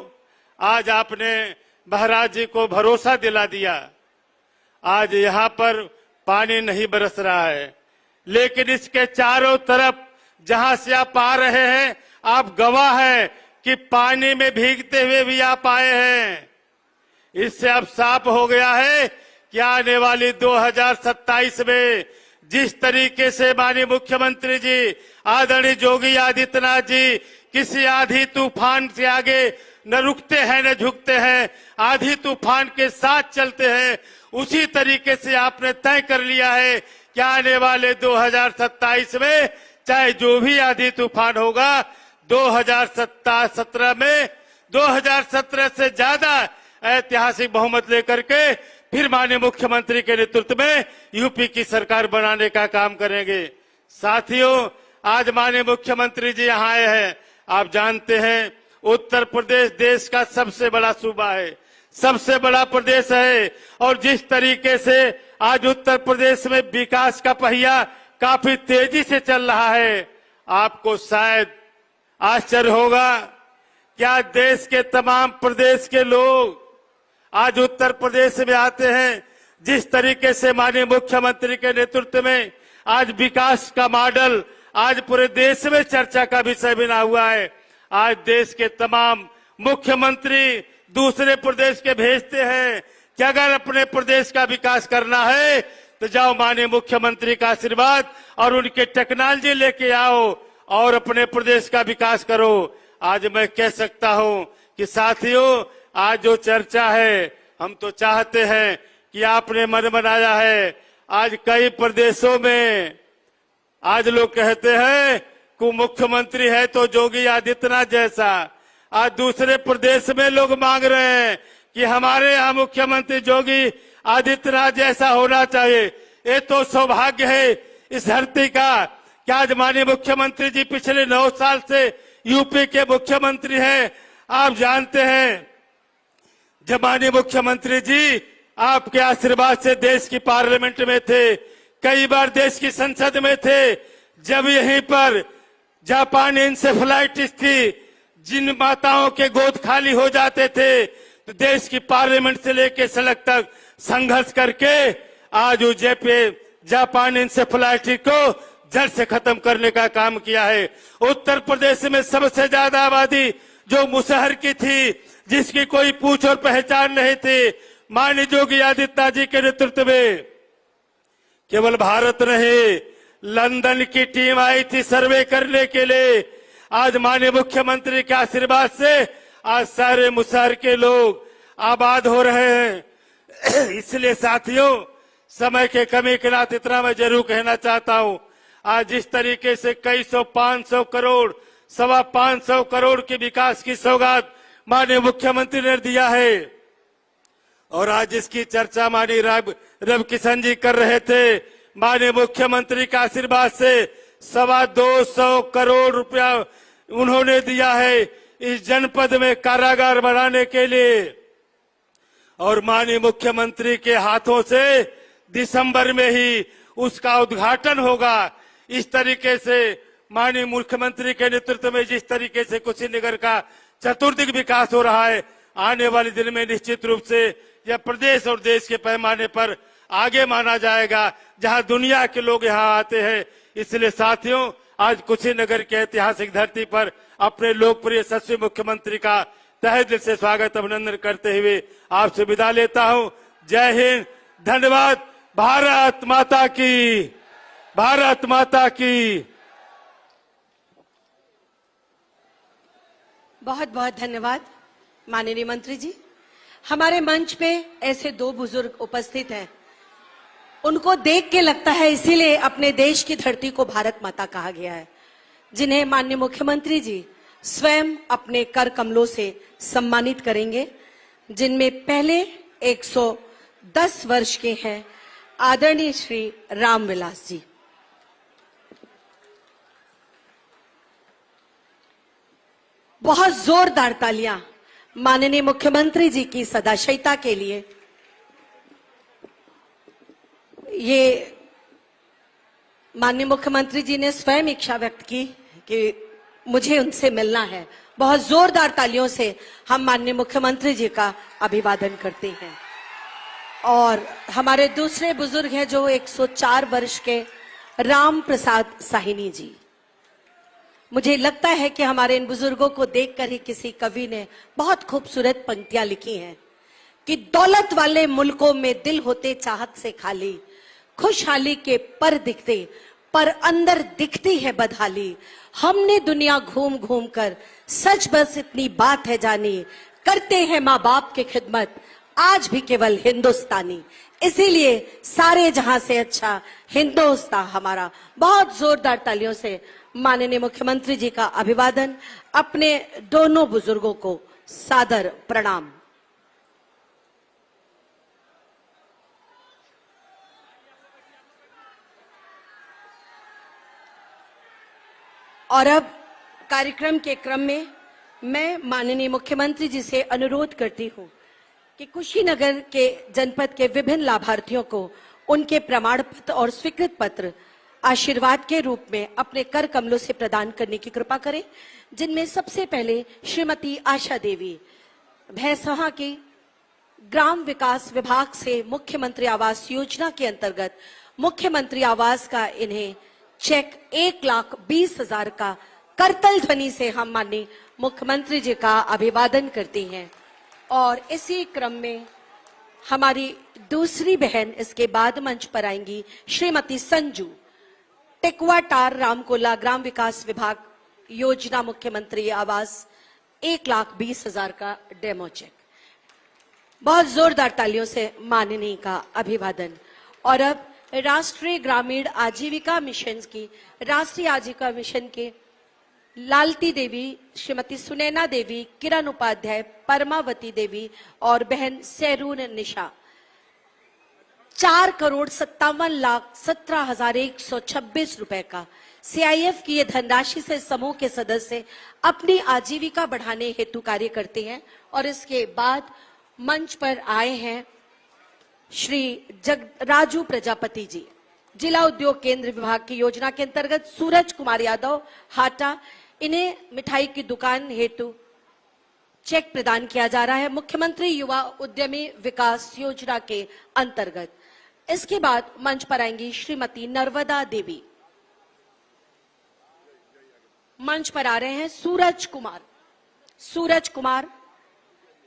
आज आपने महाराज जी को भरोसा दिला दिया। आज यहाँ पर पानी नहीं बरस रहा है, लेकिन इसके चारों तरफ जहां से आप आ रहे हैं, आप गवाह हैं कि पानी में भीगते हुए भी आप आए हैं। इससे अब साफ हो गया है कि आने वाली 2027 में जिस तरीके से माननीय मुख्यमंत्री जी आदरणीय योगी आदित्यनाथ जी किसी आधी तूफान से आगे न रुकते हैं न झुकते हैं, आधी तूफान के साथ चलते हैं, उसी तरीके से आपने तय कर लिया है कि आने वाले 2027 में चाहे जो भी आधी तूफान होगा, 2017 में 2017 से ज्यादा ऐतिहासिक बहुमत लेकर के फिर माननीय मुख्यमंत्री के नेतृत्व में यूपी की सरकार बनाने का काम करेंगे। साथियों, आज माननीय मुख्यमंत्री जी यहाँ आए हैं। आप जानते हैं उत्तर प्रदेश देश का सबसे बड़ा सूबा है, सबसे बड़ा प्रदेश है, और जिस तरीके से आज उत्तर प्रदेश में विकास का पहिया काफी तेजी से चल रहा है, आपको शायद आश्चर्य होगा क्या देश के तमाम प्रदेश के लोग आज उत्तर प्रदेश में आते हैं। जिस तरीके से माननीय मुख्यमंत्री के नेतृत्व में आज विकास का मॉडल आज पूरे देश में चर्चा का विषय बना हुआ है। आज देश के तमाम मुख्यमंत्री दूसरे प्रदेश के भेजते हैं कि अगर अपने प्रदेश का विकास करना है तो जाओ माननीय मुख्यमंत्री का आशीर्वाद और उनके टेक्नोलॉजी लेके आओ और अपने प्रदेश का विकास करो। आज मैं कह सकता हूं कि साथियों, आज जो चर्चा है, हम तो चाहते हैं कि आपने मन बनाया है। आज कई प्रदेशों में आज लोग कहते हैं कि मुख्यमंत्री है तो योगी आदित्यनाथ जैसा। आज दूसरे प्रदेश में लोग मांग रहे हैं कि हमारे यहाँ मुख्यमंत्री योगी आदित्यनाथ जैसा होना चाहिए। ये तो सौभाग्य है इस धरती का कि आज माननीय मुख्यमंत्री जी पिछले 9 साल से यूपी के मुख्यमंत्री हैं। आप जानते हैं जब माननीय मुख्यमंत्री जी आपके आशीर्वाद से देश की पार्लियामेंट में थे, कई बार देश की संसद में थे, जब यहीं पर जापान इंसेफ्लाइटिस थी, जिन माताओं के गोद खाली हो जाते थे, तो देश की पार्लियामेंट से लेकर सड़क तक संघर्ष करके आज जापान इंसेफ्लाइटिस को जड़ से खत्म करने का काम किया है। उत्तर प्रदेश में सबसे ज्यादा आबादी जो मुसहर की थी, जिसकी कोई पूछ और पहचान नहीं थी, माननीय योगी आदित्यनाथ जी के नेतृत्व में केवल भारत नहीं, लंदन की टीम आई थी सर्वे करने के लिए। आज माननीय मुख्यमंत्री के आशीर्वाद से आज सारे मुसहर के लोग आबाद हो रहे हैं। इसलिए साथियों, समय के कमी के नाते इतना मैं जरूर कहना चाहता हूं, आज जिस तरीके से कई 500 करोड़ 525 करोड़ के विकास की सौगात माननीय मुख्यमंत्री ने दिया है, और आज इसकी चर्चा माननीय रवि किशन जी कर रहे थे, माननीय मुख्यमंत्री के आशीर्वाद से 225 करोड़ रुपया उन्होंने दिया है इस जनपद में कारागार बनाने के लिए, और माननीय मुख्यमंत्री के हाथों से दिसंबर में ही उसका उद्घाटन होगा। इस तरीके से माननीय मुख्यमंत्री के नेतृत्व में जिस तरीके से कुशीनगर का चतुर्दिक विकास हो रहा है, आने वाले दिन में निश्चित रूप से यह प्रदेश और देश के पैमाने पर आगे माना जाएगा, जहां दुनिया के लोग यहां आते हैं। इसलिए साथियों, आज कुशीनगर के ऐतिहासिक धरती पर अपने लोकप्रिय यशस्वी मुख्यमंत्री का तहे दिल से स्वागत अभिनंदन करते हुए आपसे विदा लेता हूं। जय हिंद, धन्यवाद। भारत माता की, भारत माता की। बहुत बहुत धन्यवाद माननीय मंत्री जी। हमारे मंच पे ऐसे 2 बुजुर्ग उपस्थित हैं, उनको देख के लगता है इसीलिए अपने देश की धरती को भारत माता कहा गया है, जिन्हें माननीय मुख्यमंत्री जी स्वयं अपने कर कमलों से सम्मानित करेंगे, जिनमें पहले 110 वर्ष के हैं आदरणीय श्री रामविलास जी। बहुत जोरदार तालियां माननीय मुख्यमंत्री जी की सदाशयता के लिए ये माननीय मुख्यमंत्री जी ने स्वयं इच्छा व्यक्त की कि मुझे उनसे मिलना है। बहुत जोरदार तालियों से हम माननीय मुख्यमंत्री जी का अभिवादन करते हैं। और हमारे दूसरे बुजुर्ग हैं जो 104 वर्ष के राम प्रसाद साहिनी जी। मुझे लगता है कि हमारे इन बुजुर्गों को देखकर ही किसी कवि ने बहुत खूबसूरत पंक्तियां लिखी हैं कि दौलत वाले मुल्कों में दिल होते चाहत से खाली, खुशहाली के पर दिखते पर अंदर दिखती है बदहाली। हमने दुनिया घूम घूम कर सच बस इतनी बात है जानी, करते हैं माँ बाप की खिदमत आज भी केवल हिंदुस्तानी। इसीलिए सारे जहां से अच्छा हिंदुस्तान हमारा। बहुत जोरदार तालियों से माननीय मुख्यमंत्री जी का अभिवादन। अपने दोनों बुजुर्गों को सादर प्रणाम। और अब कार्यक्रम के क्रम में मैं माननीय मुख्यमंत्री जी से अनुरोध करती हूं कि कुशीनगर के जनपद के विभिन्न लाभार्थियों को उनके प्रमाण पत्र और स्वीकृत पत्र आशीर्वाद के रूप में अपने कर कमलों से प्रदान करने की कृपा करें, जिनमें सबसे पहले श्रीमती आशा देवी भैंसहा की ग्राम विकास विभाग से मुख्यमंत्री आवास योजना के अंतर्गत मुख्यमंत्री आवास का इन्हें चेक 1,20,000 का करतल ध्वनि से हम माननीय मुख्यमंत्री जी का अभिवादन करते हैं। और इसी क्रम में हमारी दूसरी बहन इसके बाद मंच पर आएंगी, श्रीमती संजू टिकवाटार रामकोला ग्राम विकास विभाग योजना मुख्यमंत्री आवास 1,20,000 का डेमो चेक। बहुत जोरदार तालियों से माननीय का अभिवादन। और अब राष्ट्रीय ग्रामीण आजीविका मिशन की राष्ट्रीय आजीविका मिशन के लालती देवी, श्रीमती सुनैना देवी, किरण उपाध्याय, परमावती देवी और बहन सैरून निशा 4,57,17,126 रुपए का सीआईएफ की ये धनराशि से समूह के सदस्य अपनी आजीविका बढ़ाने हेतु कार्य करते हैं। और इसके बाद मंच पर आए हैं श्री राजू प्रजापति जी, जिला उद्योग केंद्र विभाग की योजना के अंतर्गत सूरज कुमार यादव हाटा, इन्हें मिठाई की दुकान हेतु चेक प्रदान किया जा रहा है मुख्यमंत्री युवा उद्यमी विकास योजना के अंतर्गत। इसके बाद मंच पर आएंगी श्रीमती नर्मदा देवी। मंच पर आ रहे हैं सूरज कुमार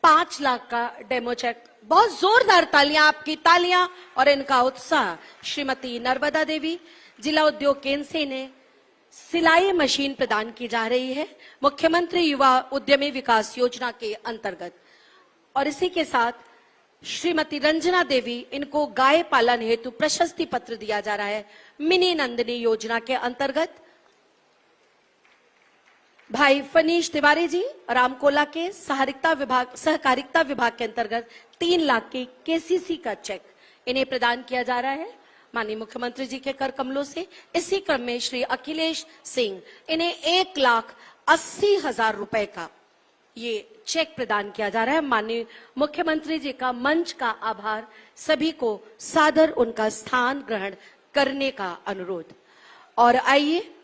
5 लाख का डेमो चेक। बहुत जोरदार तालियां, आपकी तालियां और इनका उत्साह। श्रीमती नर्मदा देवी जिला उद्योग केंद्र से इन्हें सिलाई मशीन प्रदान की जा रही है मुख्यमंत्री युवा उद्यमी विकास योजना के अंतर्गत। और इसी के साथ श्रीमती रंजना देवी, इनको गाय पालन हेतु प्रशस्ति पत्र दिया जा रहा है मिनी नंदिनी योजना के अंतर्गत। भाई फनीश तिवारी जी रामकोला के सहकारिता विभाग के अंतर्गत 3 लाख के केसीसी का चेक इन्हें प्रदान किया जा रहा है माननीय मुख्यमंत्री जी के कर कमलों से। इसी क्रम में श्री अखिलेश सिंह, इन्हें 1,80,000 रुपए का ये चेक प्रदान किया जा रहा है। माननीय मुख्यमंत्री जी का मंच का आभार, सभी को सादर उनका स्थान ग्रहण करने का अनुरोध। और आइए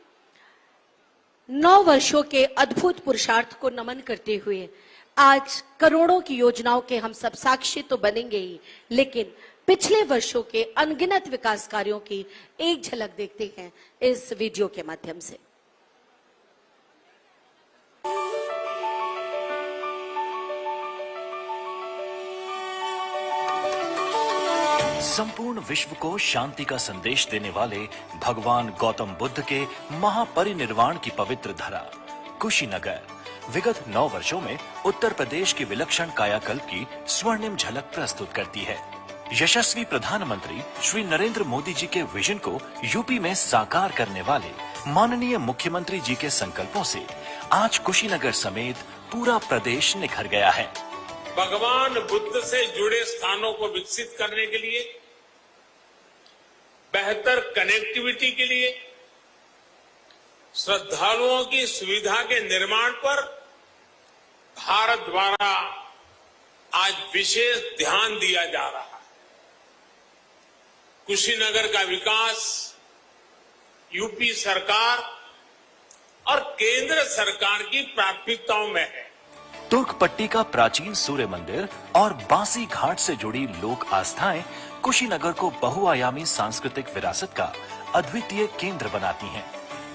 9 वर्षों के अद्भुत पुरुषार्थ को नमन करते हुए आज करोड़ों की योजनाओं के हम सब साक्षी तो बनेंगे ही, लेकिन पिछले वर्षों के अनगिनत विकास कार्यों की एक झलक देखते हैं इस वीडियो के माध्यम से। संपूर्ण विश्व को शांति का संदेश देने वाले भगवान गौतम बुद्ध के महापरिनिर्वाण की पवित्र धरा कुशीनगर विगत 9 वर्षों में उत्तर प्रदेश की विलक्षण कायाकल्प की स्वर्णिम झलक प्रस्तुत करती है। यशस्वी प्रधानमंत्री श्री नरेंद्र मोदी जी के विजन को यूपी में साकार करने वाले माननीय मुख्यमंत्री जी के संकल्पों से आज कुशीनगर समेत पूरा प्रदेश निखर गया है। भगवान बुद्ध से जुड़े स्थानों को विकसित करने के लिए, बेहतर कनेक्टिविटी के लिए, श्रद्धालुओं की सुविधा के निर्माण पर भारत द्वारा आज विशेष ध्यान दिया जा रहा है। कुशीनगर का विकास यूपी सरकार और केंद्र सरकार की प्राथमिकताओं में है। तुर्कपट्टी का प्राचीन सूर्य मंदिर और बांसी घाट से जुड़ी लोक आस्थाएं कुशीनगर को बहुआयामी सांस्कृतिक विरासत का अद्वितीय केंद्र बनाती हैं।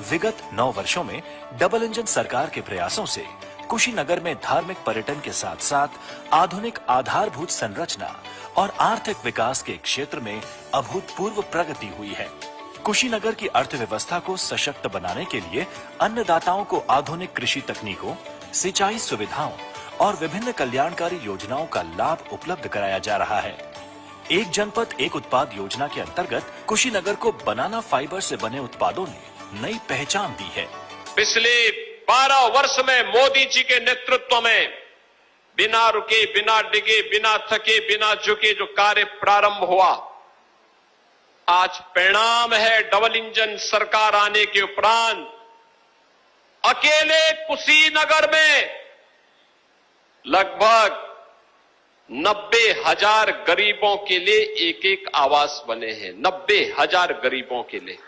विगत 9 वर्षों में डबल इंजन सरकार के प्रयासों से कुशीनगर में धार्मिक पर्यटन के साथ साथ आधुनिक आधारभूत संरचना और आर्थिक विकास के क्षेत्र में अभूतपूर्व प्रगति हुई है। कुशीनगर की अर्थव्यवस्था को सशक्त बनाने के लिए अन्नदाताओं को आधुनिक कृषि तकनीकों, सिंचाई सुविधाओं और विभिन्न कल्याणकारी योजनाओं का लाभ उपलब्ध कराया जा रहा है। एक जनपद एक उत्पाद योजना के अंतर्गत कुशीनगर को बनाना फाइबर से बने उत्पादों ने नई पहचान दी है। पिछले 12 वर्ष में मोदी जी के नेतृत्व में बिना रुके, बिना डिगे, बिना थके, बिना झुके जो कार्य प्रारंभ हुआ, आज परिणाम है डबल इंजन सरकार आने के उपरांत अकेले कुशीनगर में लगभग 90,000 गरीबों के लिए एक आवास बने हैं। 90,000 गरीबों के लिए।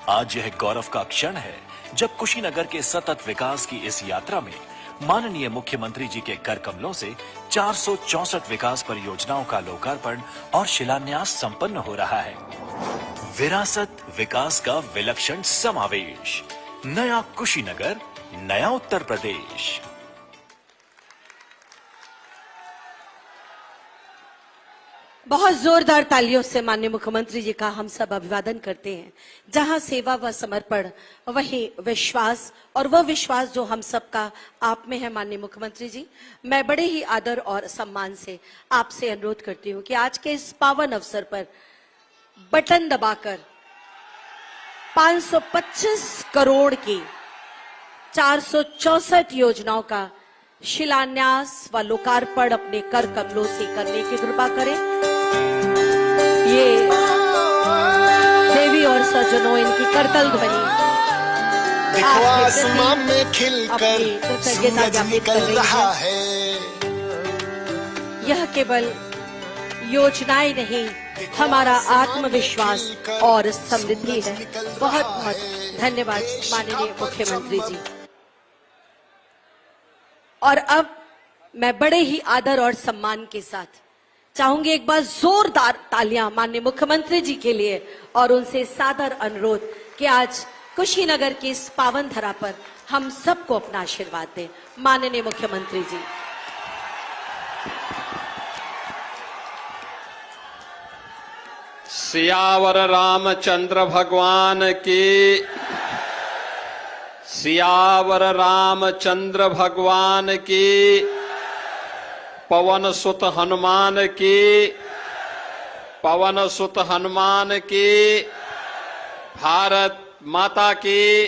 आज यह गौरव का क्षण है जब कुशीनगर के सतत विकास की इस यात्रा में माननीय मुख्यमंत्री जी के कर कमलों से 464 विकास परियोजनाओं का लोकार्पण और शिलान्यास संपन्न हो रहा है। विरासत विकास का विलक्षण समावेश। नया कुशीनगर, नया उत्तर प्रदेश। बहुत जोरदार तालियों से माननीय मुख्यमंत्री जी का हम सब अभिवादन करते हैं। जहां सेवा व समर्पण वहीं विश्वास, और वह विश्वास जो हम सबका आप में है माननीय मुख्यमंत्री जी। मैं बड़े ही आदर और सम्मान से आपसे अनुरोध करती हूं कि आज के इस पावन अवसर पर बटन दबाकर 525 करोड़ की 464 योजनाओं का शिलान्यास व लोकार्पण अपने कर कमलों से करने की कृपा करें। ये देवी और सज्जनों, इनकी करतल ध्वनि देखो आसमान में खिलकर सूरज निकल रहा है। यह केवल योजनाएं नहीं, हमारा आत्मविश्वास और समृद्धि है। बहुत बहुत धन्यवाद माननीय मुख्यमंत्री जी। और अब मैं बड़े ही आदर और सम्मान के साथ चाहूंगी एक बार जोरदार तालियां माननीय मुख्यमंत्री जी के लिए, और उनसे सादर अनुरोध कि आज कुशीनगर की इस पावन धरा पर हम सबको अपना आशीर्वाद दें। माननीय मुख्यमंत्री जी। सियावर रामचंद्र भगवान की, सियावर रामचंद्र भगवान की, पवन सुत हनुमान की, पवन सुत हनुमान की, भारत माता की,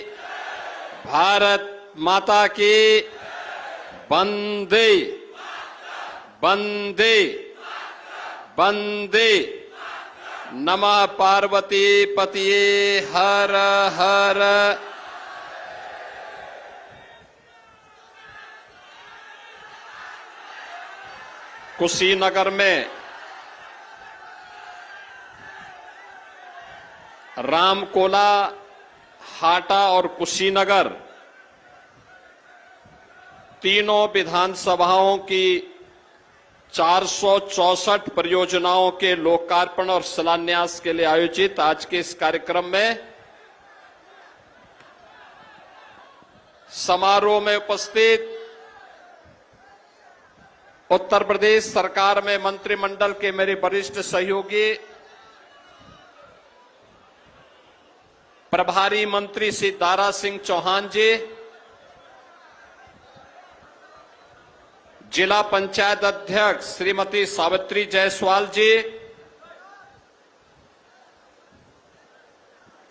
भारत माता की, वंदे वंदे वंदे। नमः पार्वती पतिये हर हर। कुशीनगर में रामकोला, हाटा और कुशीनगर तीनों विधानसभाओं की 464 परियोजनाओं के लोकार्पण और शिलान्यास के लिए आयोजित आज के इस कार्यक्रम में समारोह में उपस्थित उत्तर प्रदेश सरकार में मंत्रिमंडल के मेरे वरिष्ठ सहयोगी प्रभारी मंत्री श्री दारा सिंह चौहान जी, जिला पंचायत अध्यक्ष श्रीमती सावित्री जायसवाल जी,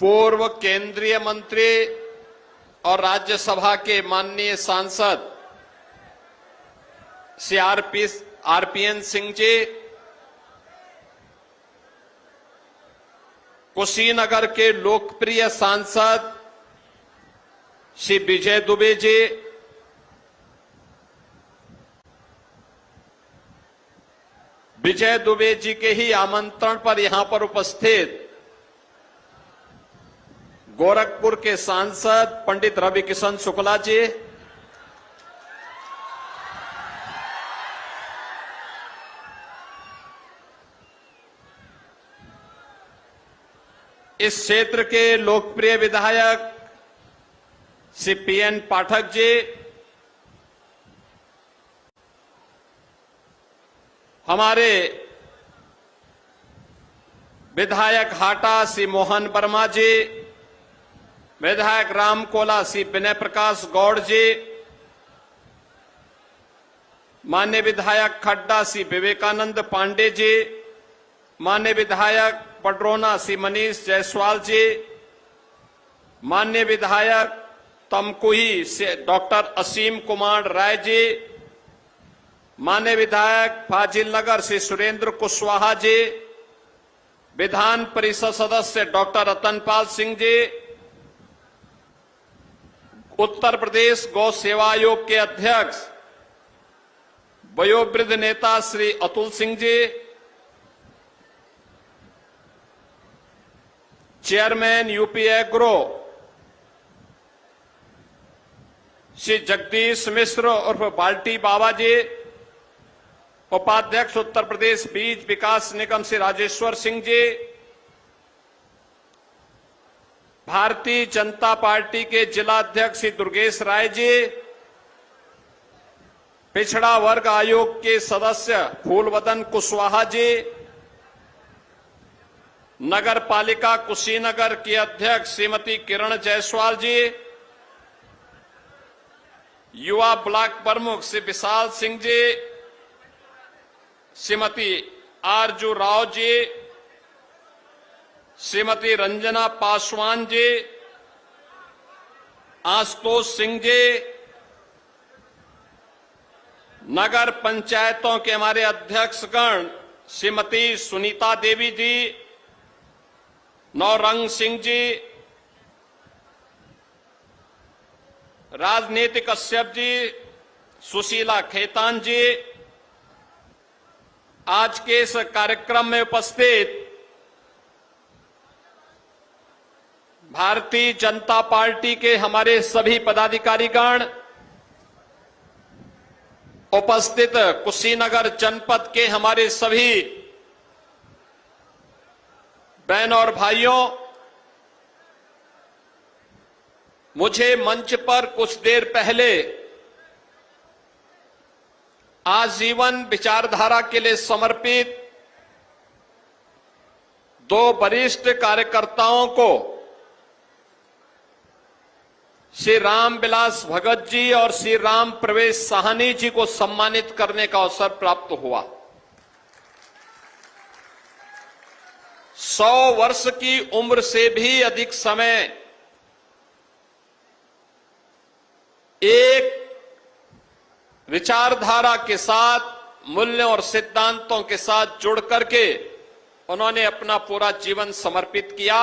पूर्व केंद्रीय मंत्री और राज्यसभा के माननीय सांसद श्री आरपीएन सिंह जी, कुशीनगर के लोकप्रिय सांसद श्री विजय दुबे जी, विजय दुबे जी के ही आमंत्रण पर यहां पर उपस्थित गोरखपुर के सांसद पंडित रवि किशन शुक्ला जी, इस क्षेत्र के लोकप्रिय विधायक श्री पीएन पाठक जी, हमारे विधायक हाटा श्री मोहन वर्मा जी, विधायक रामकोला श्री विनय प्रकाश गौड़ जी, माननीय विधायक खड्डा श्री विवेकानंद पांडे जी, माननीय विधायक पडरौना श्री मनीष जायसवाल जी, माननीय विधायक तमकुही से डॉक्टर असीम कुमार राय जी, माननीय विधायक फाजिल नगर श्री सुरेंद्र कुशवाहा जी, विधान परिषद सदस्य डॉक्टर रतनपाल सिंह जी, उत्तर प्रदेश गौ सेवा आयोग के अध्यक्ष वयोवृद्ध नेता Shri Atul Singh ji, chairman UP agro Shri Jagdish Mishra उर्फ बाल्टी बाबा जी, उपाध्यक्ष उत्तर प्रदेश बीज विकास निगम श्री राजेश्वर सिंह जी, भारतीय जनता पार्टी के जिला अध्यक्ष श्री दुर्गेश राय जी, पिछड़ा वर्ग आयोग के सदस्य फूलवदन कुशवाहा जी, नगर पालिका कुशीनगर की अध्यक्ष श्रीमती किरण जायसवाल जी, युवा ब्लॉक प्रमुख श्री विशाल सिंह जी, श्रीमती आरजू राव जी, श्रीमती रंजना पासवान जी, आशुतोष सिंह जी, नगर पंचायतों के हमारे अध्यक्षगण श्रीमती सुनीता देवी जी, नौरंग सिंह जी, राजनीतिक कश्यप जी, सुशीला खेतान जी, आज के इस कार्यक्रम में उपस्थित भारतीय जनता पार्टी के हमारे सभी पदाधिकारीगण, उपस्थित कुशीनगर जनपद के हमारे सभी बहन और भाइयों, मुझे मंच पर कुछ देर पहले आजीवन विचारधारा के लिए समर्पित दो वरिष्ठ कार्यकर्ताओं को श्री राम विलास भगत जी और श्री राम प्रवेश साहनी जी को सम्मानित करने का अवसर प्राप्त हुआ। 100 वर्ष की उम्र से भी अधिक समय एक विचारधारा के साथ, मूल्यों और सिद्धांतों के साथ जुड़ करके उन्होंने अपना पूरा जीवन समर्पित किया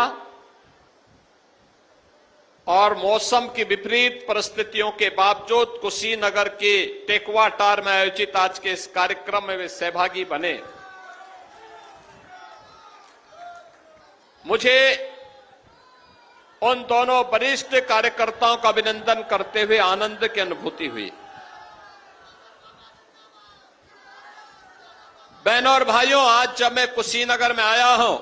और मौसम की विपरीत परिस्थितियों के बावजूद कुशीनगर के टेकवा टार में आयोजित आज के इस कार्यक्रम में वे सहभागी बने। मुझे उन दोनों वरिष्ठ कार्यकर्ताओं का अभिनंदन करते हुए आनंद की अनुभूति हुई। बहनों और भाइयों, आज जब मैं कुशीनगर में आया हूं,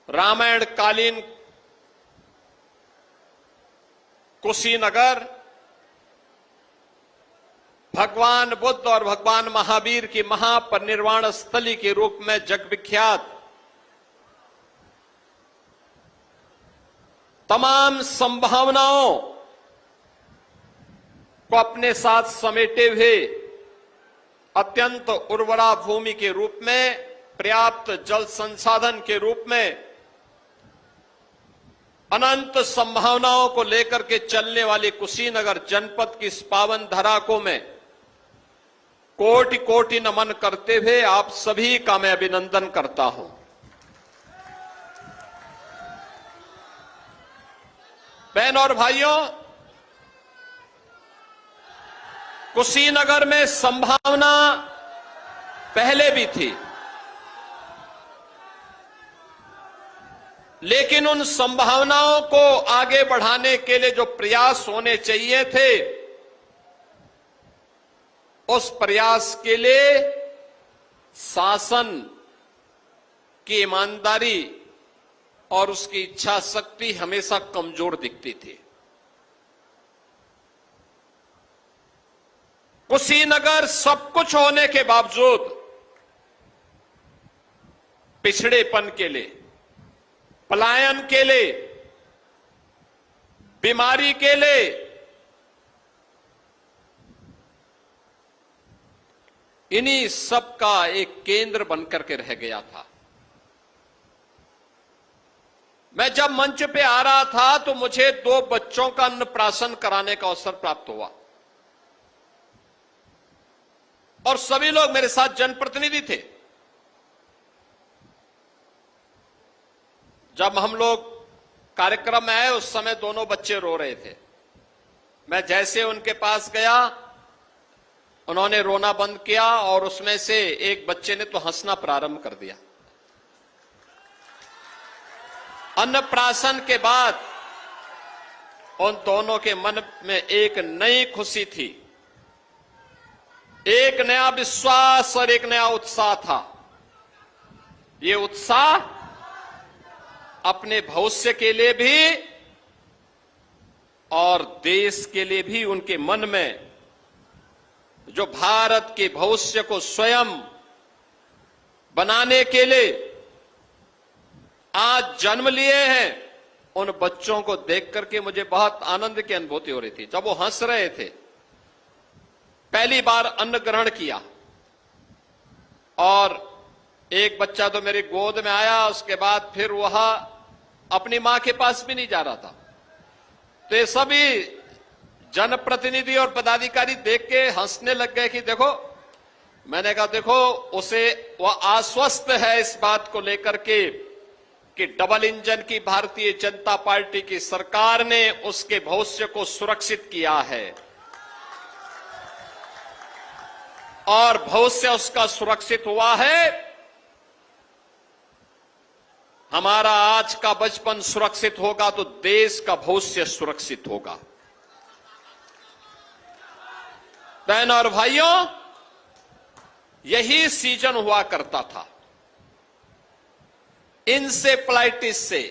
रामायण कालीन कुशीनगर भगवान बुद्ध और भगवान महावीर की महापरिनिर्वाण स्थली के रूप में जगविख्यात तमाम संभावनाओं को अपने साथ समेटे हुए अत्यंत उर्वरा भूमि के रूप में, पर्याप्त जल संसाधन के रूप में, अनंत संभावनाओं को लेकर के चलने वाली कुशीनगर जनपद की इस पावन धरा को मैं कोटि कोटि नमन करते हुए आप सभी का मैं अभिनंदन करता हूं। बहन और भाइयों, कुशीनगर में संभावना पहले भी थी, लेकिन उन संभावनाओं को आगे बढ़ाने के लिए जो प्रयास होने चाहिए थे, उस प्रयास के लिए शासन की ईमानदारी और उसकी इच्छा शक्ति हमेशा कमजोर दिखती थी। कुशीनगर सब कुछ होने के बावजूद पिछड़ेपन के लिए, पलायन के लिए, बीमारी के लिए, इन्हीं सब का एक केंद्र बनकर के रह गया था। मैं जब मंच पे आ रहा था तो मुझे 2 बच्चों का अन्नप्राशन कराने का अवसर प्राप्त हुआ और सभी लोग मेरे साथ जनप्रतिनिधि थे। जब हम लोग कार्यक्रम में आए उस समय दोनों बच्चे रो रहे थे। मैं जैसे उनके पास गया, उन्होंने रोना बंद किया और उसमें से एक बच्चे ने तो हंसना प्रारंभ कर दिया। अन्नप्राशन के बाद उन दोनों के मन में एक नई खुशी थी, एक नया विश्वास और एक नया उत्साह था। ये उत्साह अपने भविष्य के लिए भी और देश के लिए भी उनके मन में, जो भारत के भविष्य को स्वयं बनाने के लिए आज जन्म लिए हैं, उन बच्चों को देख करके मुझे बहुत आनंद की अनुभूति हो रही थी। जब वो हंस रहे थे, पहली बार अन्न ग्रहण किया और एक बच्चा तो मेरी गोद में आया, उसके बाद फिर वह अपनी मां के पास भी नहीं जा रहा था। तो ये सभी जनप्रतिनिधि और पदाधिकारी देख के हंसने लग गए कि देखो, मैंने कहा देखो, उसे वह आश्वस्त है इस बात को लेकर के कि डबल इंजन की भारतीय जनता पार्टी की सरकार ने उसके भविष्य को सुरक्षित किया है और भविष्य उसका सुरक्षित हुआ है। हमारा आज का बचपन सुरक्षित होगा तो देश का भविष्य सुरक्षित होगा। बहनों और भाइयों, यही सीजन हुआ करता था। इंसेफ्लाइटिस से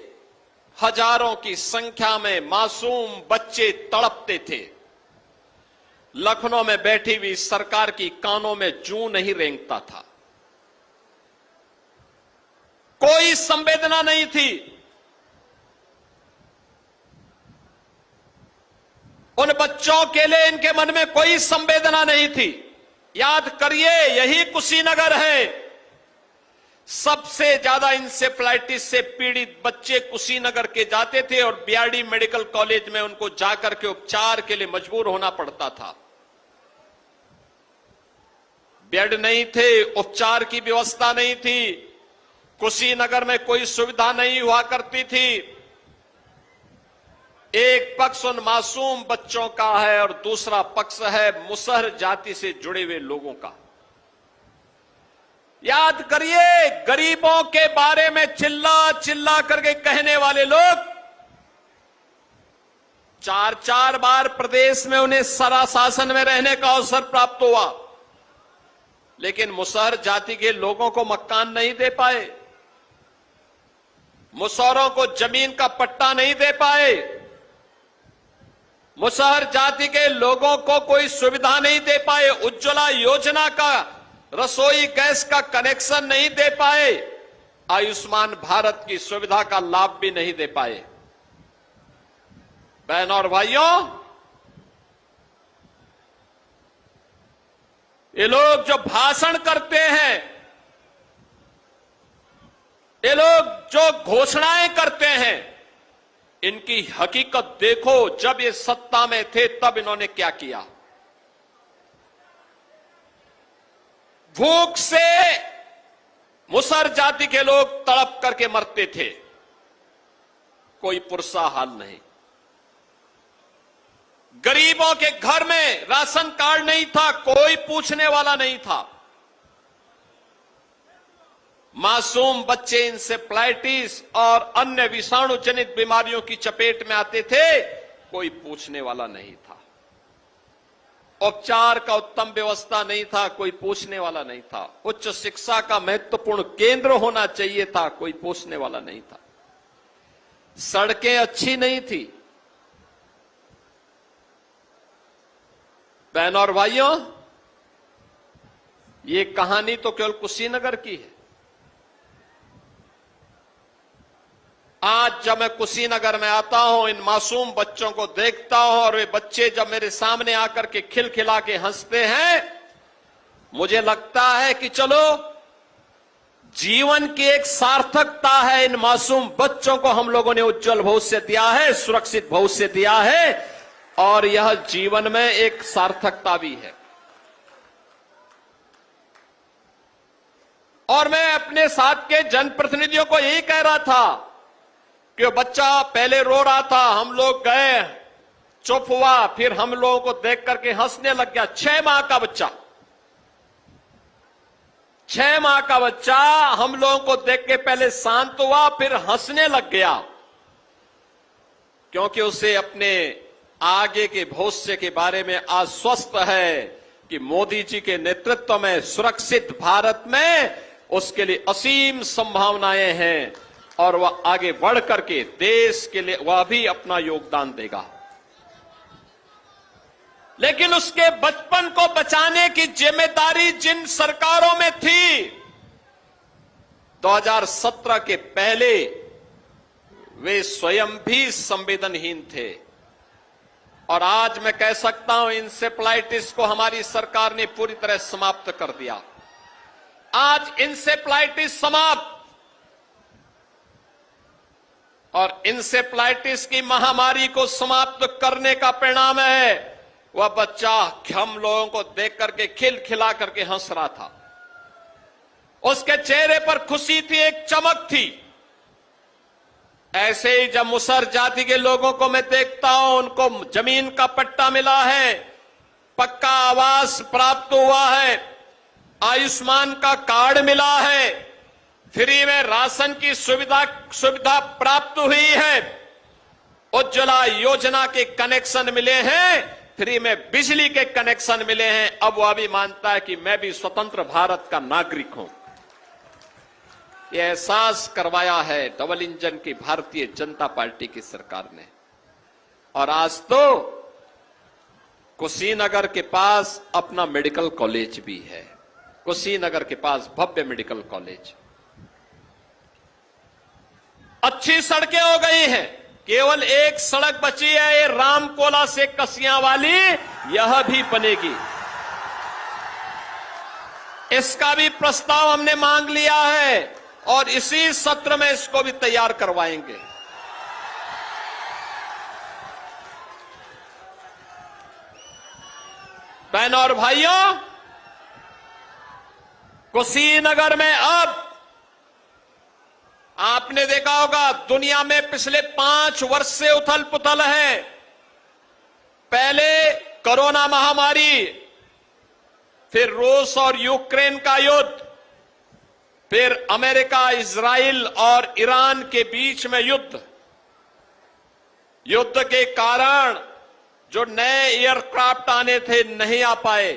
हजारों की संख्या में मासूम बच्चे तड़पते थे। लखनऊ में बैठी हुई सरकार की कानों में जूं नहीं रेंगता था, कोई संवेदना नहीं थी। उन बच्चों के लिए इनके मन में कोई संवेदना नहीं थी। याद करिए, यही कुशीनगर है। सबसे ज्यादा इंसेफ्लाइटिस से पीड़ित बच्चे कुशीनगर के जाते थे और बीआरडी मेडिकल कॉलेज में उनको जाकर के उपचार के लिए मजबूर होना पड़ता था। बेड नहीं थे, उपचार की व्यवस्था नहीं थी, कुशीनगर में कोई सुविधा नहीं हुआ करती थी। एक पक्ष उन मासूम बच्चों का है और दूसरा पक्ष है मुसहर जाति से जुड़े हुए लोगों का। याद करिए, गरीबों के बारे में चिल्ला चिल्ला करके कहने वाले लोग 4-4 बार प्रदेश में उन्हें सरा शासन में रहने का अवसर प्राप्त हुआ, लेकिन मुसहर जाति के लोगों को मकान नहीं दे पाए, मुसहरों को जमीन का पट्टा नहीं दे पाए, मुसहर जाति के लोगों को कोई सुविधा नहीं दे पाए, उज्ज्वला योजना का रसोई गैस का कनेक्शन नहीं दे पाए, आयुष्मान भारत की सुविधा का लाभ भी नहीं दे पाए। बहनों और भाइयों, ये लोग जो भाषण करते हैं, ये लोग जो घोषणाएं करते हैं, इनकी हकीकत देखो। जब ये सत्ता में थे तब इन्होंने क्या किया। भूख से मुसहर जाति के लोग तड़प करके मरते थे, कोई पुरसा हाल नहीं। गरीबों के घर में राशन कार्ड नहीं था, कोई पूछने वाला नहीं था। मासूम बच्चे इंसेफ्लाइटिस और अन्य विषाणु जनित बीमारियों की चपेट में आते थे, कोई पूछने वाला नहीं था। उपचार का उत्तम व्यवस्था नहीं था, कोई पूछने वाला नहीं था। उच्च शिक्षा का महत्वपूर्ण केंद्र होना चाहिए था, कोई पूछने वाला नहीं था। सड़कें अच्छी नहीं थी। बहनों और भाइयों, ये कहानी तो केवल कुशीनगर की है। आज जब मैं कुशीनगर में आता हूं, इन मासूम बच्चों को देखता हूं और वे बच्चे जब मेरे सामने आकर के खिलखिला के हंसते हैं, मुझे लगता है कि चलो जीवन की एक सार्थकता है। इन मासूम बच्चों को हम लोगों ने उज्जवल भविष्य दिया है, सुरक्षित भविष्य दिया है, और यह जीवन में एक सार्थकता भी है। और मैं अपने साथ के जनप्रतिनिधियों को यही कह रहा था कि बच्चा पहले रो रहा था, हम लोग गए, चुप हुआ, फिर हम लोगों को देख करके हंसने लग गया। 6 माह का बच्चा, 6 माह का बच्चा हम लोगों को देख के पहले शांत हुआ, फिर हंसने लग गया, क्योंकि उसे अपने आगे के भविष्य के बारे में आश्वस्त है कि मोदी जी के नेतृत्व में सुरक्षित भारत में उसके लिए असीम संभावनाएं हैं और वह आगे बढ़ करके देश के लिए वह भी अपना योगदान देगा। लेकिन उसके बचपन को बचाने की जिम्मेदारी जिन सरकारों में थी, 2017 के पहले वे स्वयं भी संवेदनहीन थे। और आज मैं कह सकता हूं, इंसेफ्लाइटिस को हमारी सरकार ने पूरी तरह समाप्त कर दिया। आज इंसेफ्लाइटिस समाप्त, और इंसेफ्लाइटिस की महामारी को समाप्त करने का परिणाम है वह बच्चा हम लोगों को देख करके खिलखिला करके हंस रहा था। उसके चेहरे पर खुशी थी, एक चमक थी। ऐसे ही जब मुसहर जाति के लोगों को मैं देखता हूं, उनको जमीन का पट्टा मिला है, पक्का आवास प्राप्त हुआ है, आयुष्मान का कार्ड मिला है, फ्री में राशन की सुविधा प्राप्त हुई है, उज्ज्वला योजना के कनेक्शन मिले हैं, फ्री में बिजली के कनेक्शन मिले हैं। अब वह भी मानता है कि मैं भी स्वतंत्र भारत का नागरिक हूं। यह एहसास करवाया है डबल इंजन की भारतीय जनता पार्टी की सरकार ने। और आज तो कुशीनगर के पास अपना मेडिकल कॉलेज भी है। कुशीनगर के पास भव्य मेडिकल कॉलेज, अच्छी सड़कें हो गई हैं, केवल एक सड़क बची है, ये रामकोला से कसियां वाली, यह भी बनेगी। इसका भी प्रस्ताव हमने मांग लिया है और इसी सत्र में इसको भी तैयार करवाएंगे। बहनों और भाइयों, कुशीनगर में अब आपने देखा होगा, दुनिया में पिछले 5 वर्ष से उथल पुथल है। पहले कोरोना महामारी, फिर रूस और यूक्रेन का युद्ध, फिर अमेरिका, इजराइल और ईरान के बीच में युद्ध। युद्ध के कारण जो नए एयरक्राफ्ट आने थे नहीं आ पाए,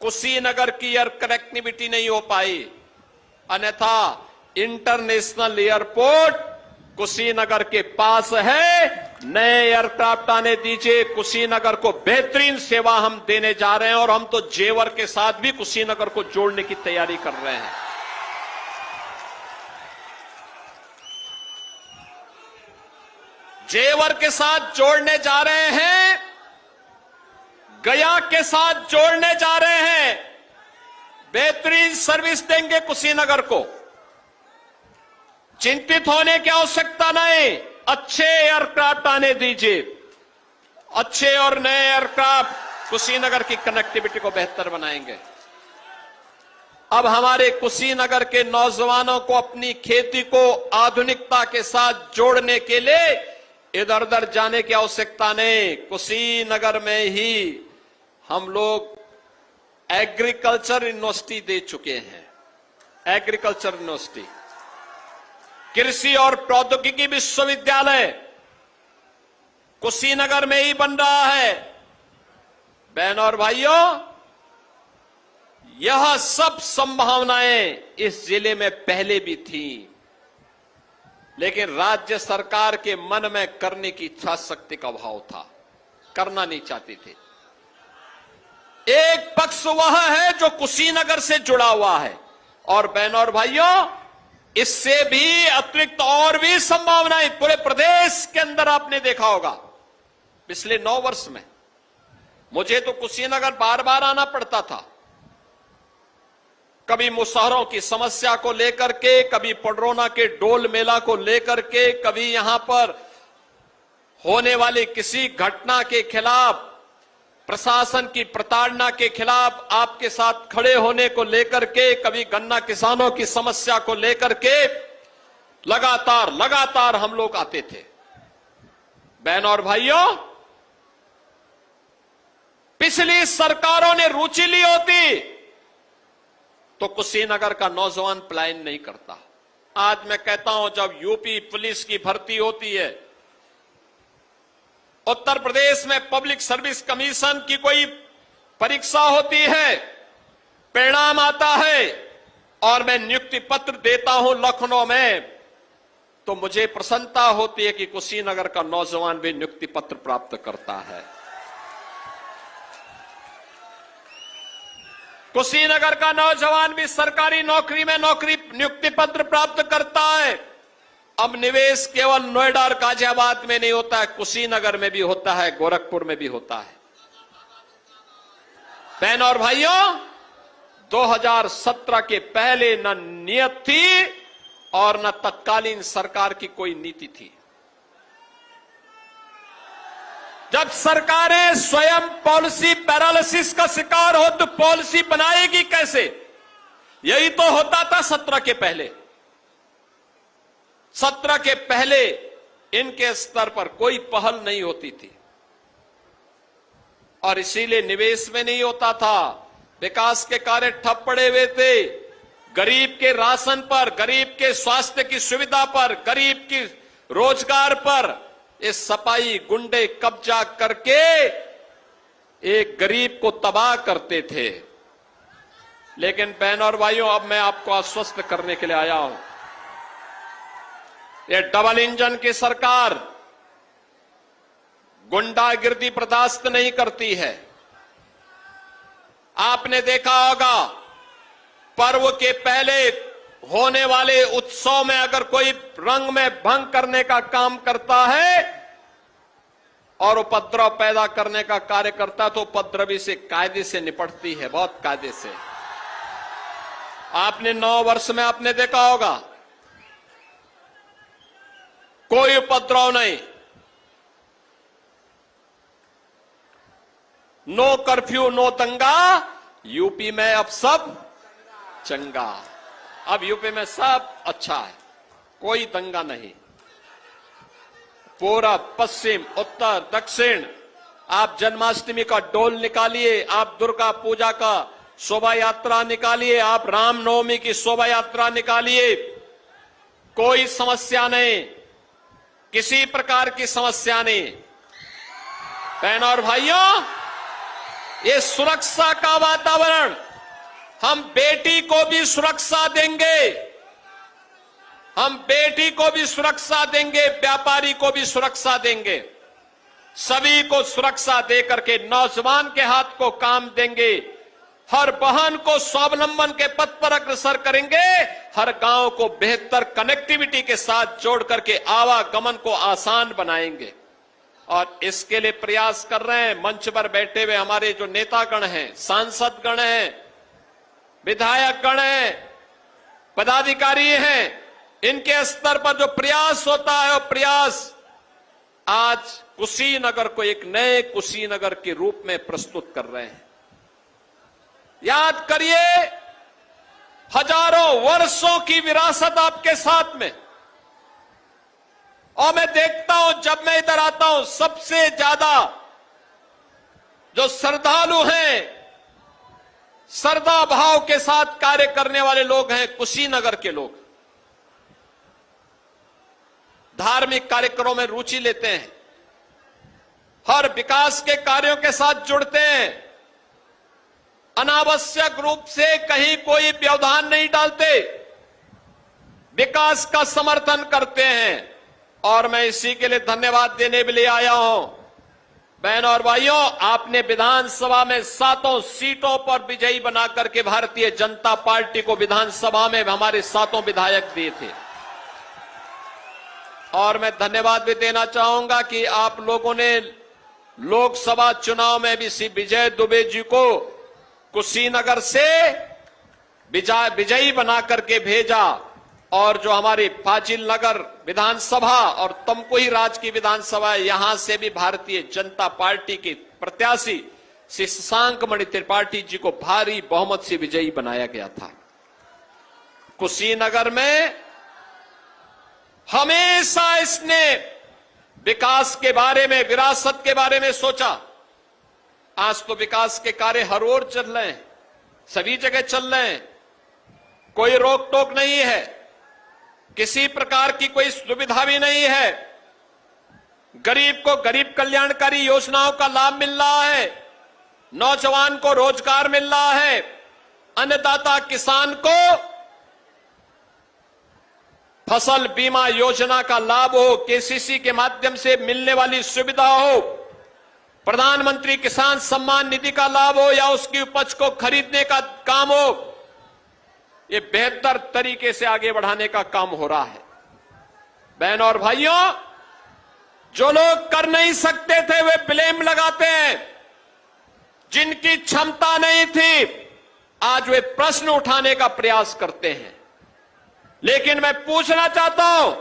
कुशीनगर की एयर कनेक्टिविटी नहीं हो पाई, अन्यथा इंटरनेशनल एयरपोर्ट कुशीनगर के पास है। नए एयरक्राफ्ट आने दीजिए, कुशीनगर को बेहतरीन सेवा हम देने जा रहे हैं और हम तो जेवर के साथ भी कुशीनगर को जोड़ने की तैयारी कर रहे हैं। जेवर के साथ जोड़ने जा रहे हैं, गया के साथ जोड़ने जा रहे हैं, बेहतरीन सर्विस देंगे कुशीनगर को। चिंतित होने की आवश्यकता नहीं, अच्छे एयरक्राफ्ट आने दीजिए। अच्छे और नए एयरक्राफ्ट कुशीनगर की कनेक्टिविटी को बेहतर बनाएंगे। अब हमारे कुशीनगर के नौजवानों को अपनी खेती को आधुनिकता के साथ जोड़ने के लिए इधर उधर जाने की आवश्यकता नहीं। कुशीनगर में ही हम लोग एग्रीकल्चर यूनिवर्सिटी दे चुके हैं। एग्रीकल्चर यूनिवर्सिटी, कृषि और प्रौद्योगिकी विश्वविद्यालय कुशीनगर में ही बन रहा है। बहनों और भाइयों, यह सब संभावनाएं इस जिले में पहले भी थी, लेकिन राज्य सरकार के मन में करने की इच्छा शक्ति का अभाव था, करना नहीं चाहती थी। एक पक्ष वह है जो कुशीनगर से जुड़ा हुआ है, और बहनों और भाइयों, इससे भी अतिरिक्त और भी संभावनाएं पूरे प्रदेश के अंदर आपने देखा होगा। पिछले 9 वर्ष में मुझे तो कुशीनगर बार बार आना पड़ता था, कभी मुसहरों की समस्या को लेकर के, कभी पडरौना के डोल मेला को लेकर के, कभी यहां पर होने वाली किसी घटना के खिलाफ, प्रशासन की प्रताड़ना के खिलाफ आपके साथ खड़े होने को लेकर के, कभी गन्ना किसानों की समस्या को लेकर के लगातार हम लोग आते थे। बहनों और भाइयों, पिछली सरकारों ने रुचि ली होती तो कुशीनगर का नौजवान पलायन नहीं करता। आज मैं कहता हूं, जब यूपी पुलिस की भर्ती होती है, उत्तर प्रदेश में पब्लिक सर्विस कमीशन की कोई परीक्षा होती है, परिणाम आता है और मैं नियुक्ति पत्र देता हूं लखनऊ में, तो मुझे प्रसन्नता होती है कि कुशीनगर का नौजवान भी नियुक्ति पत्र प्राप्त करता है। कुशीनगर का नौजवान भी सरकारी नौकरी में नियुक्ति पत्र प्राप्त करता है। अब निवेश केवल नोएडा और गाजियाबाद में नहीं होता है, कुशीनगर में भी होता है, गोरखपुर में भी होता है। बहनों और भाइयों, 2017 के पहले न नियत थी और न तत्कालीन सरकार की कोई नीति थी। जब सरकारें स्वयं पॉलिसी पैरालिसिस का शिकार हो तो पॉलिसी बनाएगी कैसे? यही तो होता था 17 के पहले। 17 के पहले इनके स्तर पर कोई पहल नहीं होती थी और इसीलिए निवेश में नहीं होता था, विकास के कार्य ठप पड़े हुए थे। गरीब के राशन पर, गरीब के स्वास्थ्य की सुविधा पर, गरीब की रोजगार पर इस सपाई गुंडे कब्जा करके एक गरीब को तबाह करते थे। लेकिन बहनों और भाइयों, अब मैं आपको आश्वस्त करने के लिए आया हूं, ये डबल इंजन की सरकार गुंडागिर्दी बर्दाश्त नहीं करती है। आपने देखा होगा, पर्व के पहले होने वाले उत्सव में अगर कोई रंग में भंग करने का काम करता है और उपद्रव पैदा करने का कार्य करता है तो उपद्रवी से कायदे से निपटती है, बहुत कायदे से। आपने 9 वर्ष में आपने देखा होगा, कोई उपद्रव नहीं, नो कर्फ्यू, नो दंगा। यूपी में अब सब चंगा, अब यूपी में सब अच्छा है, कोई दंगा नहीं। पूरब, पश्चिम, उत्तर, दक्षिण, आप जन्माष्टमी का डोल निकालिए, आप दुर्गा पूजा का शोभा यात्रा निकालिए, आप रामनवमी की शोभा यात्रा निकालिए, कोई समस्या नहीं, किसी प्रकार की समस्या नहीं। बहनों और भाइयों, ये सुरक्षा का वातावरण, हम बेटी को भी सुरक्षा देंगे, हम बेटी को भी सुरक्षा देंगे, व्यापारी को भी सुरक्षा देंगे, सभी को सुरक्षा देकर के नौजवान के हाथ को काम देंगे, हर बहन को स्वावलंबन के पथ पर अग्रसर करेंगे, हर गांव को बेहतर कनेक्टिविटी के साथ जोड़ करके आवागमन को आसान बनाएंगे। और इसके लिए प्रयास कर रहे हैं। मंच पर बैठे हुए हमारे जो नेतागण हैं, सांसद गण हैं, विधायक गण हैं, पदाधिकारी हैं, इनके स्तर पर जो प्रयास होता है वो प्रयास आज कुशीनगर को एक नए कुशीनगर के रूप में प्रस्तुत कर रहे हैं। याद करिए, हजारों वर्षों की विरासत आपके साथ में, और मैं देखता हूं, जब मैं इधर आता हूं, सबसे ज्यादा जो श्रद्धालु हैं, श्रद्धा भाव के साथ कार्य करने वाले लोग हैं कुशीनगर के लोग। धार्मिक कार्यक्रमों में रुचि लेते हैं, हर विकास के कार्यों के साथ जुड़ते हैं, अनावश्यक रूप से कहीं कोई व्यवधान नहीं डालते, विकास का समर्थन करते हैं। और मैं इसी के लिए धन्यवाद देने के लिए आया हूं। बहनों और भाइयों, आपने विधानसभा में 7 सीटों पर विजयी बनाकर के भारतीय जनता पार्टी को विधानसभा में हमारे 7 विधायक दिए थे। और मैं धन्यवाद भी देना चाहूंगा कि आप लोगों ने लोकसभा चुनाव में भी श्री विजय दुबे जी को कुशीनगर से विजयी बनाकर के भेजा। और जो हमारी फाजिल नगर विधानसभा और तमकुही राज की विधानसभा, यहां से भी भारतीय जनता पार्टी के प्रत्याशी श्री शशांक मणि त्रिपाठी जी को भारी बहुमत से विजयी बनाया गया था। कुशीनगर में हमेशा इसने विकास के बारे में, विरासत के बारे में सोचा। आज तो विकास के कार्य हर ओर चल रहे हैं, सभी जगह चल रहे हैं, कोई रोक टोक नहीं है, किसी प्रकार की कोई सुविधा भी नहीं है। गरीब को गरीब कल्याणकारी योजनाओं का लाभ मिल रहा है, नौजवान को रोजगार मिल रहा है, अन्नदाता किसान को फसल बीमा योजना का लाभ हो, केसीसी के माध्यम से मिलने वाली सुविधा हो, प्रधानमंत्री किसान सम्मान निधि का लाभ हो, या उसकी उपज को खरीदने का काम हो, ये बेहतर तरीके से आगे बढ़ाने का काम हो रहा है। बहनों और भाइयों, जो लोग कर नहीं सकते थे वे ब्लेम लगाते हैं, जिनकी क्षमता नहीं थी आज वे प्रश्न उठाने का प्रयास करते हैं। लेकिन मैं पूछना चाहता हूं,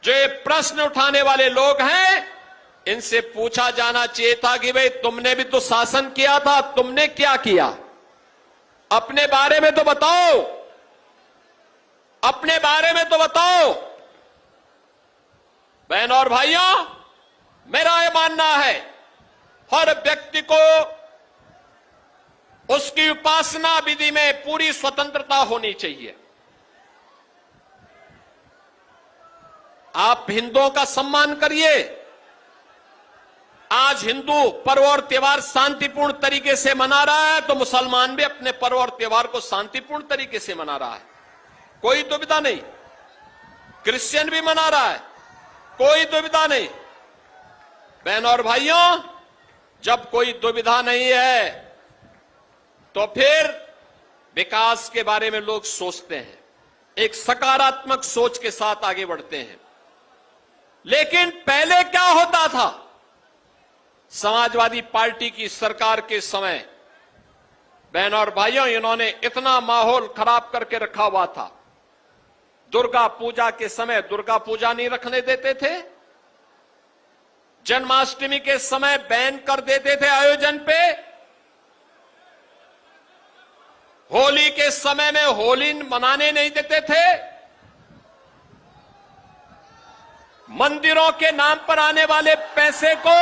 जो ये प्रश्न उठाने वाले लोग हैं, इनसे पूछा जाना चाहिए था कि भाई तुमने भी तो शासन किया था, तुमने क्या किया? अपने बारे में तो बताओ, अपने बारे में तो बताओ। बहनों और भाइयों, मेरा यह मानना है, हर व्यक्ति को उसकी उपासना विधि में पूरी स्वतंत्रता होनी चाहिए। आप हिंदुओं का सम्मान करिए। आज हिंदू पर्व और त्योहार शांतिपूर्ण तरीके से मना रहा है, तो मुसलमान भी अपने पर्व और त्योहार को शांतिपूर्ण तरीके से मना रहा है, कोई दुविधा नहीं। क्रिश्चियन भी मना रहा है, कोई दुविधा नहीं। बहनों और भाइयों, जब कोई दुविधा नहीं है तो फिर विकास के बारे में लोग सोचते हैं, एक सकारात्मक सोच के साथ आगे बढ़ते हैं। लेकिन पहले क्या होता था? समाजवादी पार्टी की सरकार के समय, बहनों और भाइयों, इन्होंने इतना माहौल खराब करके रखा हुआ था। दुर्गा पूजा के समय दुर्गा पूजा नहीं रखने देते थे, जन्माष्टमी के समय बैन कर देते थे आयोजन पे, होली के समय में होली मनाने नहीं देते थे, मंदिरों के नाम पर आने वाले पैसे को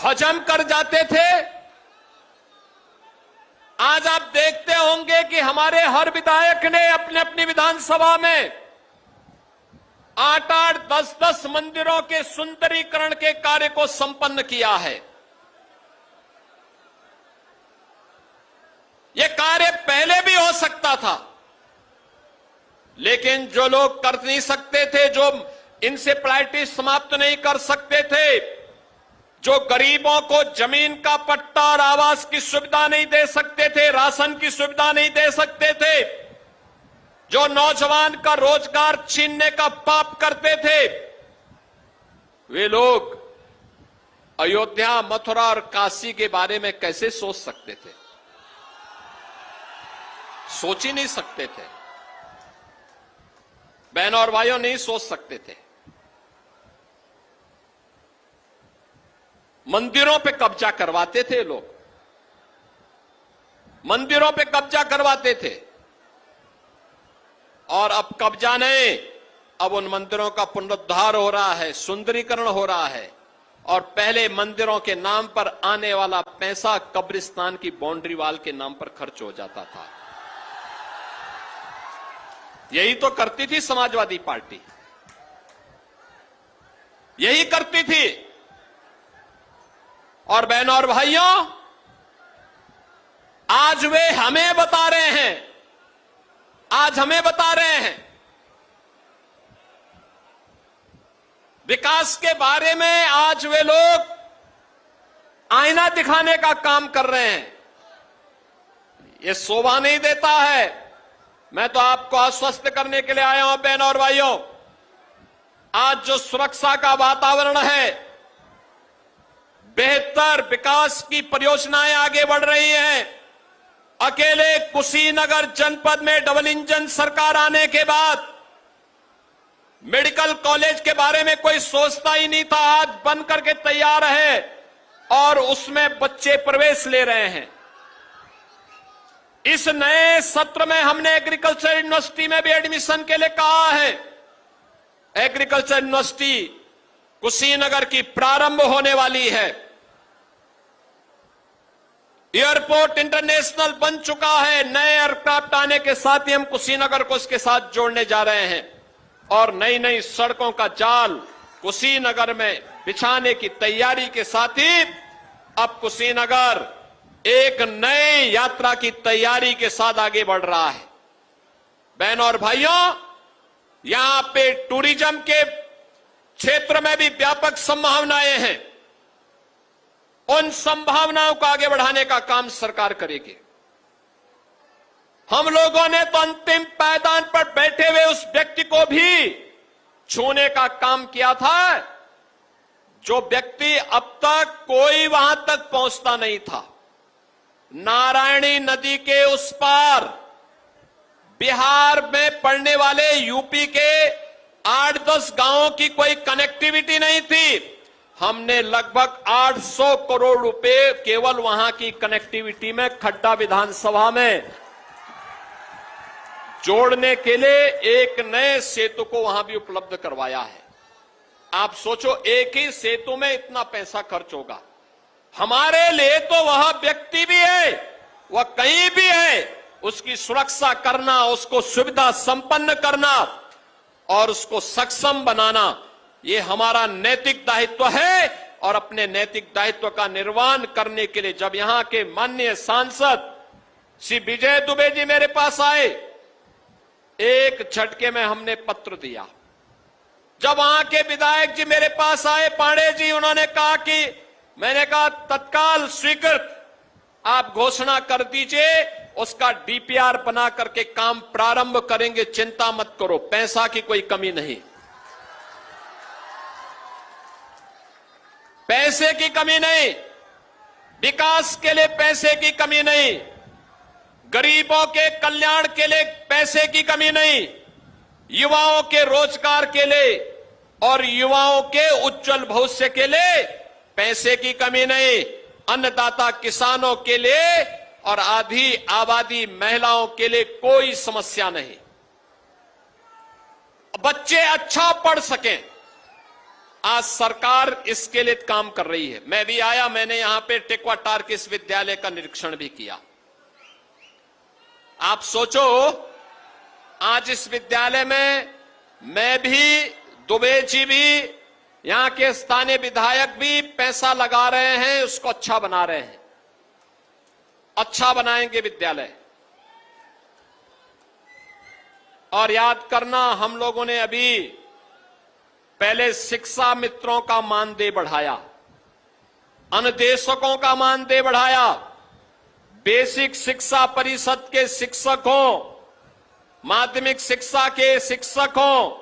हजम कर जाते थे। आज आप देखते होंगे कि हमारे हर विधायक ने अपने अपनी विधानसभा में 8-8, 10-10 मंदिरों के सुंदरीकरण के कार्य को संपन्न किया है। यह कार्य पहले भी हो सकता था, लेकिन जो लोग कर नहीं सकते थे, जो इंसेफ्लाइटिस समाप्त नहीं कर सकते थे, जो गरीबों को जमीन का पट्टा और आवास की सुविधा नहीं दे सकते थे, राशन की सुविधा नहीं दे सकते थे, जो नौजवान का रोजगार छीनने का पाप करते थे, वे लोग अयोध्या, मथुरा और काशी के बारे में कैसे सोच सकते थे? सोच ही नहीं सकते थे। बहनों और भाइयों, नहीं सोच सकते थे। मंदिरों पे कब्जा करवाते थे लोग, मंदिरों पे कब्जा करवाते थे, और अब कब्जा नहीं, अब उन मंदिरों का पुनरुद्धार हो रहा है, सुंदरीकरण हो रहा है, और पहले मंदिरों के नाम पर आने वाला पैसा कब्रिस्तान की बाउंड्री वाल के नाम पर खर्च हो जाता था। यही तो करती थी समाजवादी पार्टी, यही करती थी। और बहनों और भाइयों, आज वे हमें बता रहे हैं, आज हमें बता रहे हैं विकास के बारे में। आज वे लोग आईना दिखाने का काम कर रहे हैं। ये शोभा नहीं देता है। मैं तो आपको आश्वस्त करने के लिए आया हूं बहनों और भाइयों, आज जो सुरक्षा का वातावरण है, बेहतर विकास की परियोजनाएं आगे बढ़ रही हैं। अकेले कुशीनगर जनपद में डबल इंजन सरकार आने के बाद मेडिकल कॉलेज के बारे में कोई सोचता ही नहीं था, आज बन करके तैयार है और उसमें बच्चे प्रवेश ले रहे हैं। इस नए सत्र में हमने एग्रीकल्चर यूनिवर्सिटी में भी एडमिशन के लिए कहा है। एग्रीकल्चर यूनिवर्सिटी कुशीनगर की प्रारंभ होने वाली है। एयरपोर्ट इंटरनेशनल बन चुका है। नए एयरक्राफ्ट आने के साथ ही हम कुशीनगर को इसके साथ जोड़ने जा रहे हैं और नई नई सड़कों का जाल कुशीनगर में बिछाने की तैयारी के साथ ही अब कुशीनगर एक नए यात्रा की तैयारी के साथ आगे बढ़ रहा है। बहनों और भाइयों, यहां पे टूरिज्म के क्षेत्र में भी व्यापक संभावनाएं हैं। उन संभावनाओं को आगे बढ़ाने का काम सरकार करेगी। हम लोगों ने तो अंतिम पायदान पर बैठे हुए उस व्यक्ति को भी छूने का काम किया था, जो व्यक्ति अब तक कोई वहां तक पहुंचता नहीं था। नारायणी नदी के उस पार बिहार में पड़ने वाले यूपी के 8-10 गांवों की कोई कनेक्टिविटी नहीं थी। हमने लगभग 800 करोड़ रुपए केवल वहां की कनेक्टिविटी में खड्डा विधानसभा में जोड़ने के लिए एक नए सेतु को वहां भी उपलब्ध करवाया है। आप सोचो, एक ही सेतु में इतना पैसा खर्च होगा। हमारे लिए तो वह व्यक्ति भी है, वह कहीं भी है, उसकी सुरक्षा करना, उसको सुविधा संपन्न करना और उसको सक्षम बनाना, ये हमारा नैतिक दायित्व है। और अपने नैतिक दायित्व का निर्वहन करने के लिए जब यहां के माननीय सांसद श्री विजय दुबे जी मेरे पास आए, एक झटके में हमने पत्र दिया। जब वहां के विधायक जी मेरे पास आए, पांडे जी, उन्होंने कहा कि मैंने कहा तत्काल स्वीकृत, आप घोषणा कर दीजिए, उसका डीपीआर बना करके काम प्रारंभ करेंगे, चिंता मत करो, पैसा की कोई कमी नहीं, पैसे की कमी नहीं, विकास के लिए पैसे की कमी नहीं, गरीबों के कल्याण के लिए पैसे की कमी नहीं, युवाओं के रोजगार के लिए और युवाओं के उज्जवल भविष्य के लिए पैसे की कमी नहीं, अन्नदाता किसानों के लिए और आधी आबादी महिलाओं के लिए कोई समस्या नहीं। बच्चे अच्छा पढ़ सकें, आज सरकार इसके लिए काम कर रही है। मैं भी आया, मैंने यहां पे टेकवा टार्किस विद्यालय का निरीक्षण भी किया। आप सोचो, आज इस विद्यालय में मैं भी, दुबे जी भी, यहां के स्थानीय विधायक भी पैसा लगा रहे हैं, उसको अच्छा बना रहे हैं, अच्छा बनाएंगे विद्यालय। और याद करना, हम लोगों ने अभी पहले शिक्षा मित्रों का मानदेय बढ़ाया, अनुदेशकों का मानदेय बढ़ाया, बेसिक शिक्षा परिषद के शिक्षकों, माध्यमिक शिक्षा के शिक्षक हो,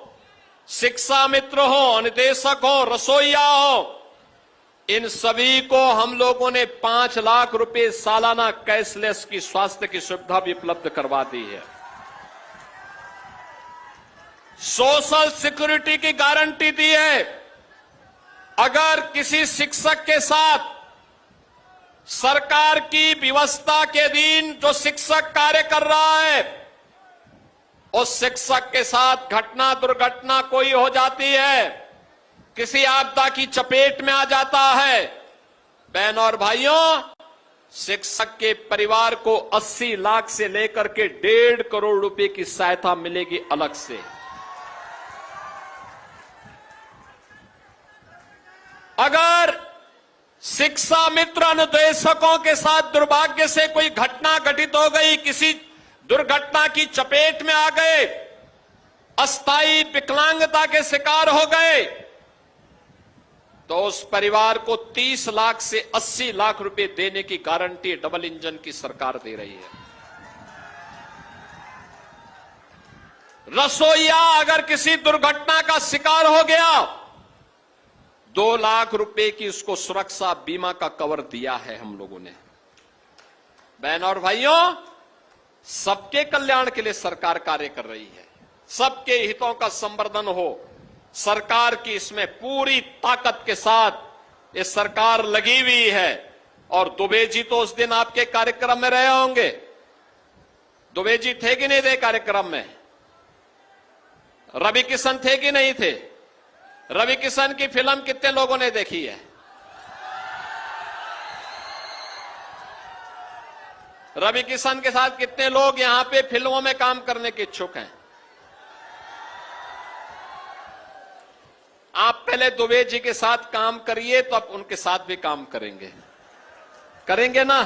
शिक्षा मित्र हो, अनुदेशक हो, रसोईया हो, इन सभी को हम लोगों ने 5 लाख रुपए सालाना कैशलेस की स्वास्थ्य की सुविधा भी उपलब्ध करवा दी है। सोशल सिक्योरिटी की गारंटी दी है। अगर किसी शिक्षक के साथ सरकार की व्यवस्था के अधीन जो शिक्षक कार्य कर रहा है, उस शिक्षक के साथ घटना दुर्घटना कोई हो जाती है, किसी आपदा की चपेट में आ जाता है, बहनों और भाइयों, शिक्षक के परिवार को 80 लाख से लेकर के 1.5 करोड़ रुपए की सहायता मिलेगी अलग से। अगर शिक्षा मित्र अनुदेशकों के साथ दुर्भाग्य से कोई घटना घटित हो गई, किसी दुर्घटना की चपेट में आ गए, अस्थायी विकलांगता के शिकार हो गए, तो उस परिवार को 30 लाख से 80 लाख रुपए देने की गारंटी डबल इंजन की सरकार दे रही है। रसोईया अगर किसी दुर्घटना का शिकार हो गया, 2 लाख रुपए की उसको सुरक्षा बीमा का कवर दिया है हम लोगों ने। बहनों और भाइयों, सबके कल्याण के लिए सरकार कार्य कर रही है, सबके हितों का संवर्धन हो, सरकार की इसमें पूरी ताकत के साथ ये सरकार लगी हुई है। और दुबे जी तो उस दिन आपके कार्यक्रम में रहे होंगे, दुबे जी थे कि नहीं थे कार्यक्रम में? रवि किशन थे कि नहीं थे? रवि किशन की फिल्म कितने लोगों ने देखी है? रवि किशन के साथ कितने लोग यहां पे फिल्मों में काम करने के इच्छुक हैं? आप पहले दुबे जी के साथ काम करिए, तो अब उनके साथ भी काम करेंगे ना?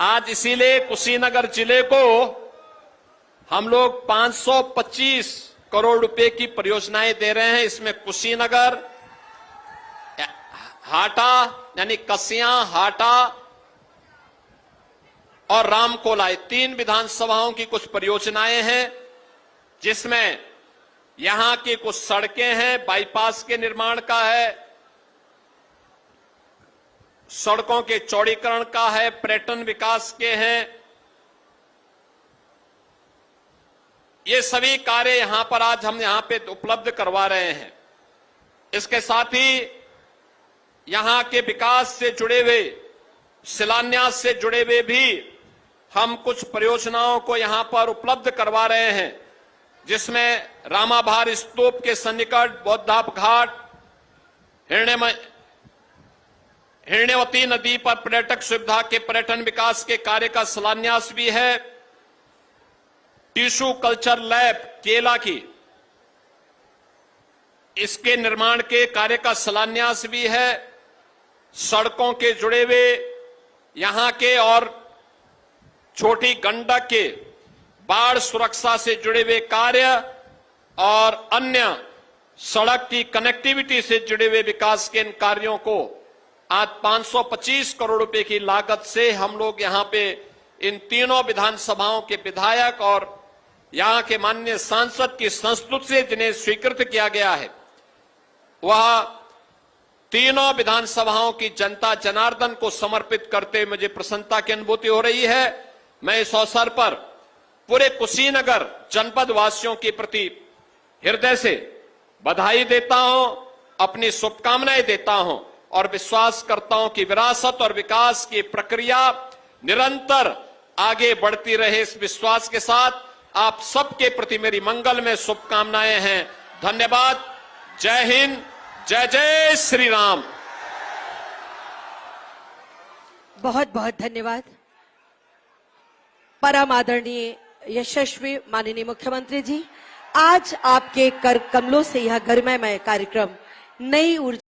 आज इसीलिए कुशीनगर जिले को हम लोग 525 करोड़ रुपए की परियोजनाएं दे रहे हैं। इसमें कुशीनगर, हाटा यानी कसिया, हाटा और रामकोला, 3 विधानसभाओं की कुछ परियोजनाएं हैं, जिसमें यहां की कुछ सड़कें हैं, बाईपास के निर्माण का है, सड़कों के चौड़ीकरण का है, पर्यटन विकास के हैं। ये सभी कार्य यहां पर आज हम यहां पे उपलब्ध करवा रहे हैं। इसके साथ ही यहां के विकास से जुड़े हुए, शिलान्यास से जुड़े हुए भी हम कुछ परियोजनाओं को यहां पर उपलब्ध करवा रहे हैं, जिसमें रामाभार स्तूप के सन्निकट बौद्धाप घाट, हिरण्यवती नदी पर पर्यटक सुविधा के पर्यटन विकास के कार्य का शिलान्यास भी है। टिश्यू कल्चर लैब केला की, इसके निर्माण के कार्य का शिलान्यास भी है। सड़कों के जुड़े हुए यहां के और छोटी गंडक के बाढ़ सुरक्षा से जुड़े हुए कार्य और अन्य सड़क की कनेक्टिविटी से जुड़े हुए विकास के इन कार्यों को आज 525 करोड़ रुपए की लागत से हम लोग यहां पे इन तीनों विधानसभाओं के विधायक और यहां के माननीय सांसद की संस्तुति से जिन्हें स्वीकृत किया गया है, वह तीनों विधानसभाओं की जनता जनार्दन को समर्पित करते मुझे प्रसन्नता की अनुभूति हो रही है। मैं इस अवसर पर पूरे कुशीनगर जनपद वासियों के प्रति हृदय से बधाई देता हूं, अपनी शुभकामनाएं देता हूं और विश्वास करता हूं कि विरासत और विकास की प्रक्रिया निरंतर आगे बढ़ती रहे। इस विश्वास के साथ आप सबके प्रति मेरी मंगल में शुभकामनाएं हैं। धन्यवाद। जय हिंद, जय जय श्री राम। बहुत बहुत धन्यवाद। परम आदरणीय यशस्वी माननीय मुख्यमंत्री जी, आज आपके कर कमलों से यह गरिमामय कार्यक्रम नई ऊर्जा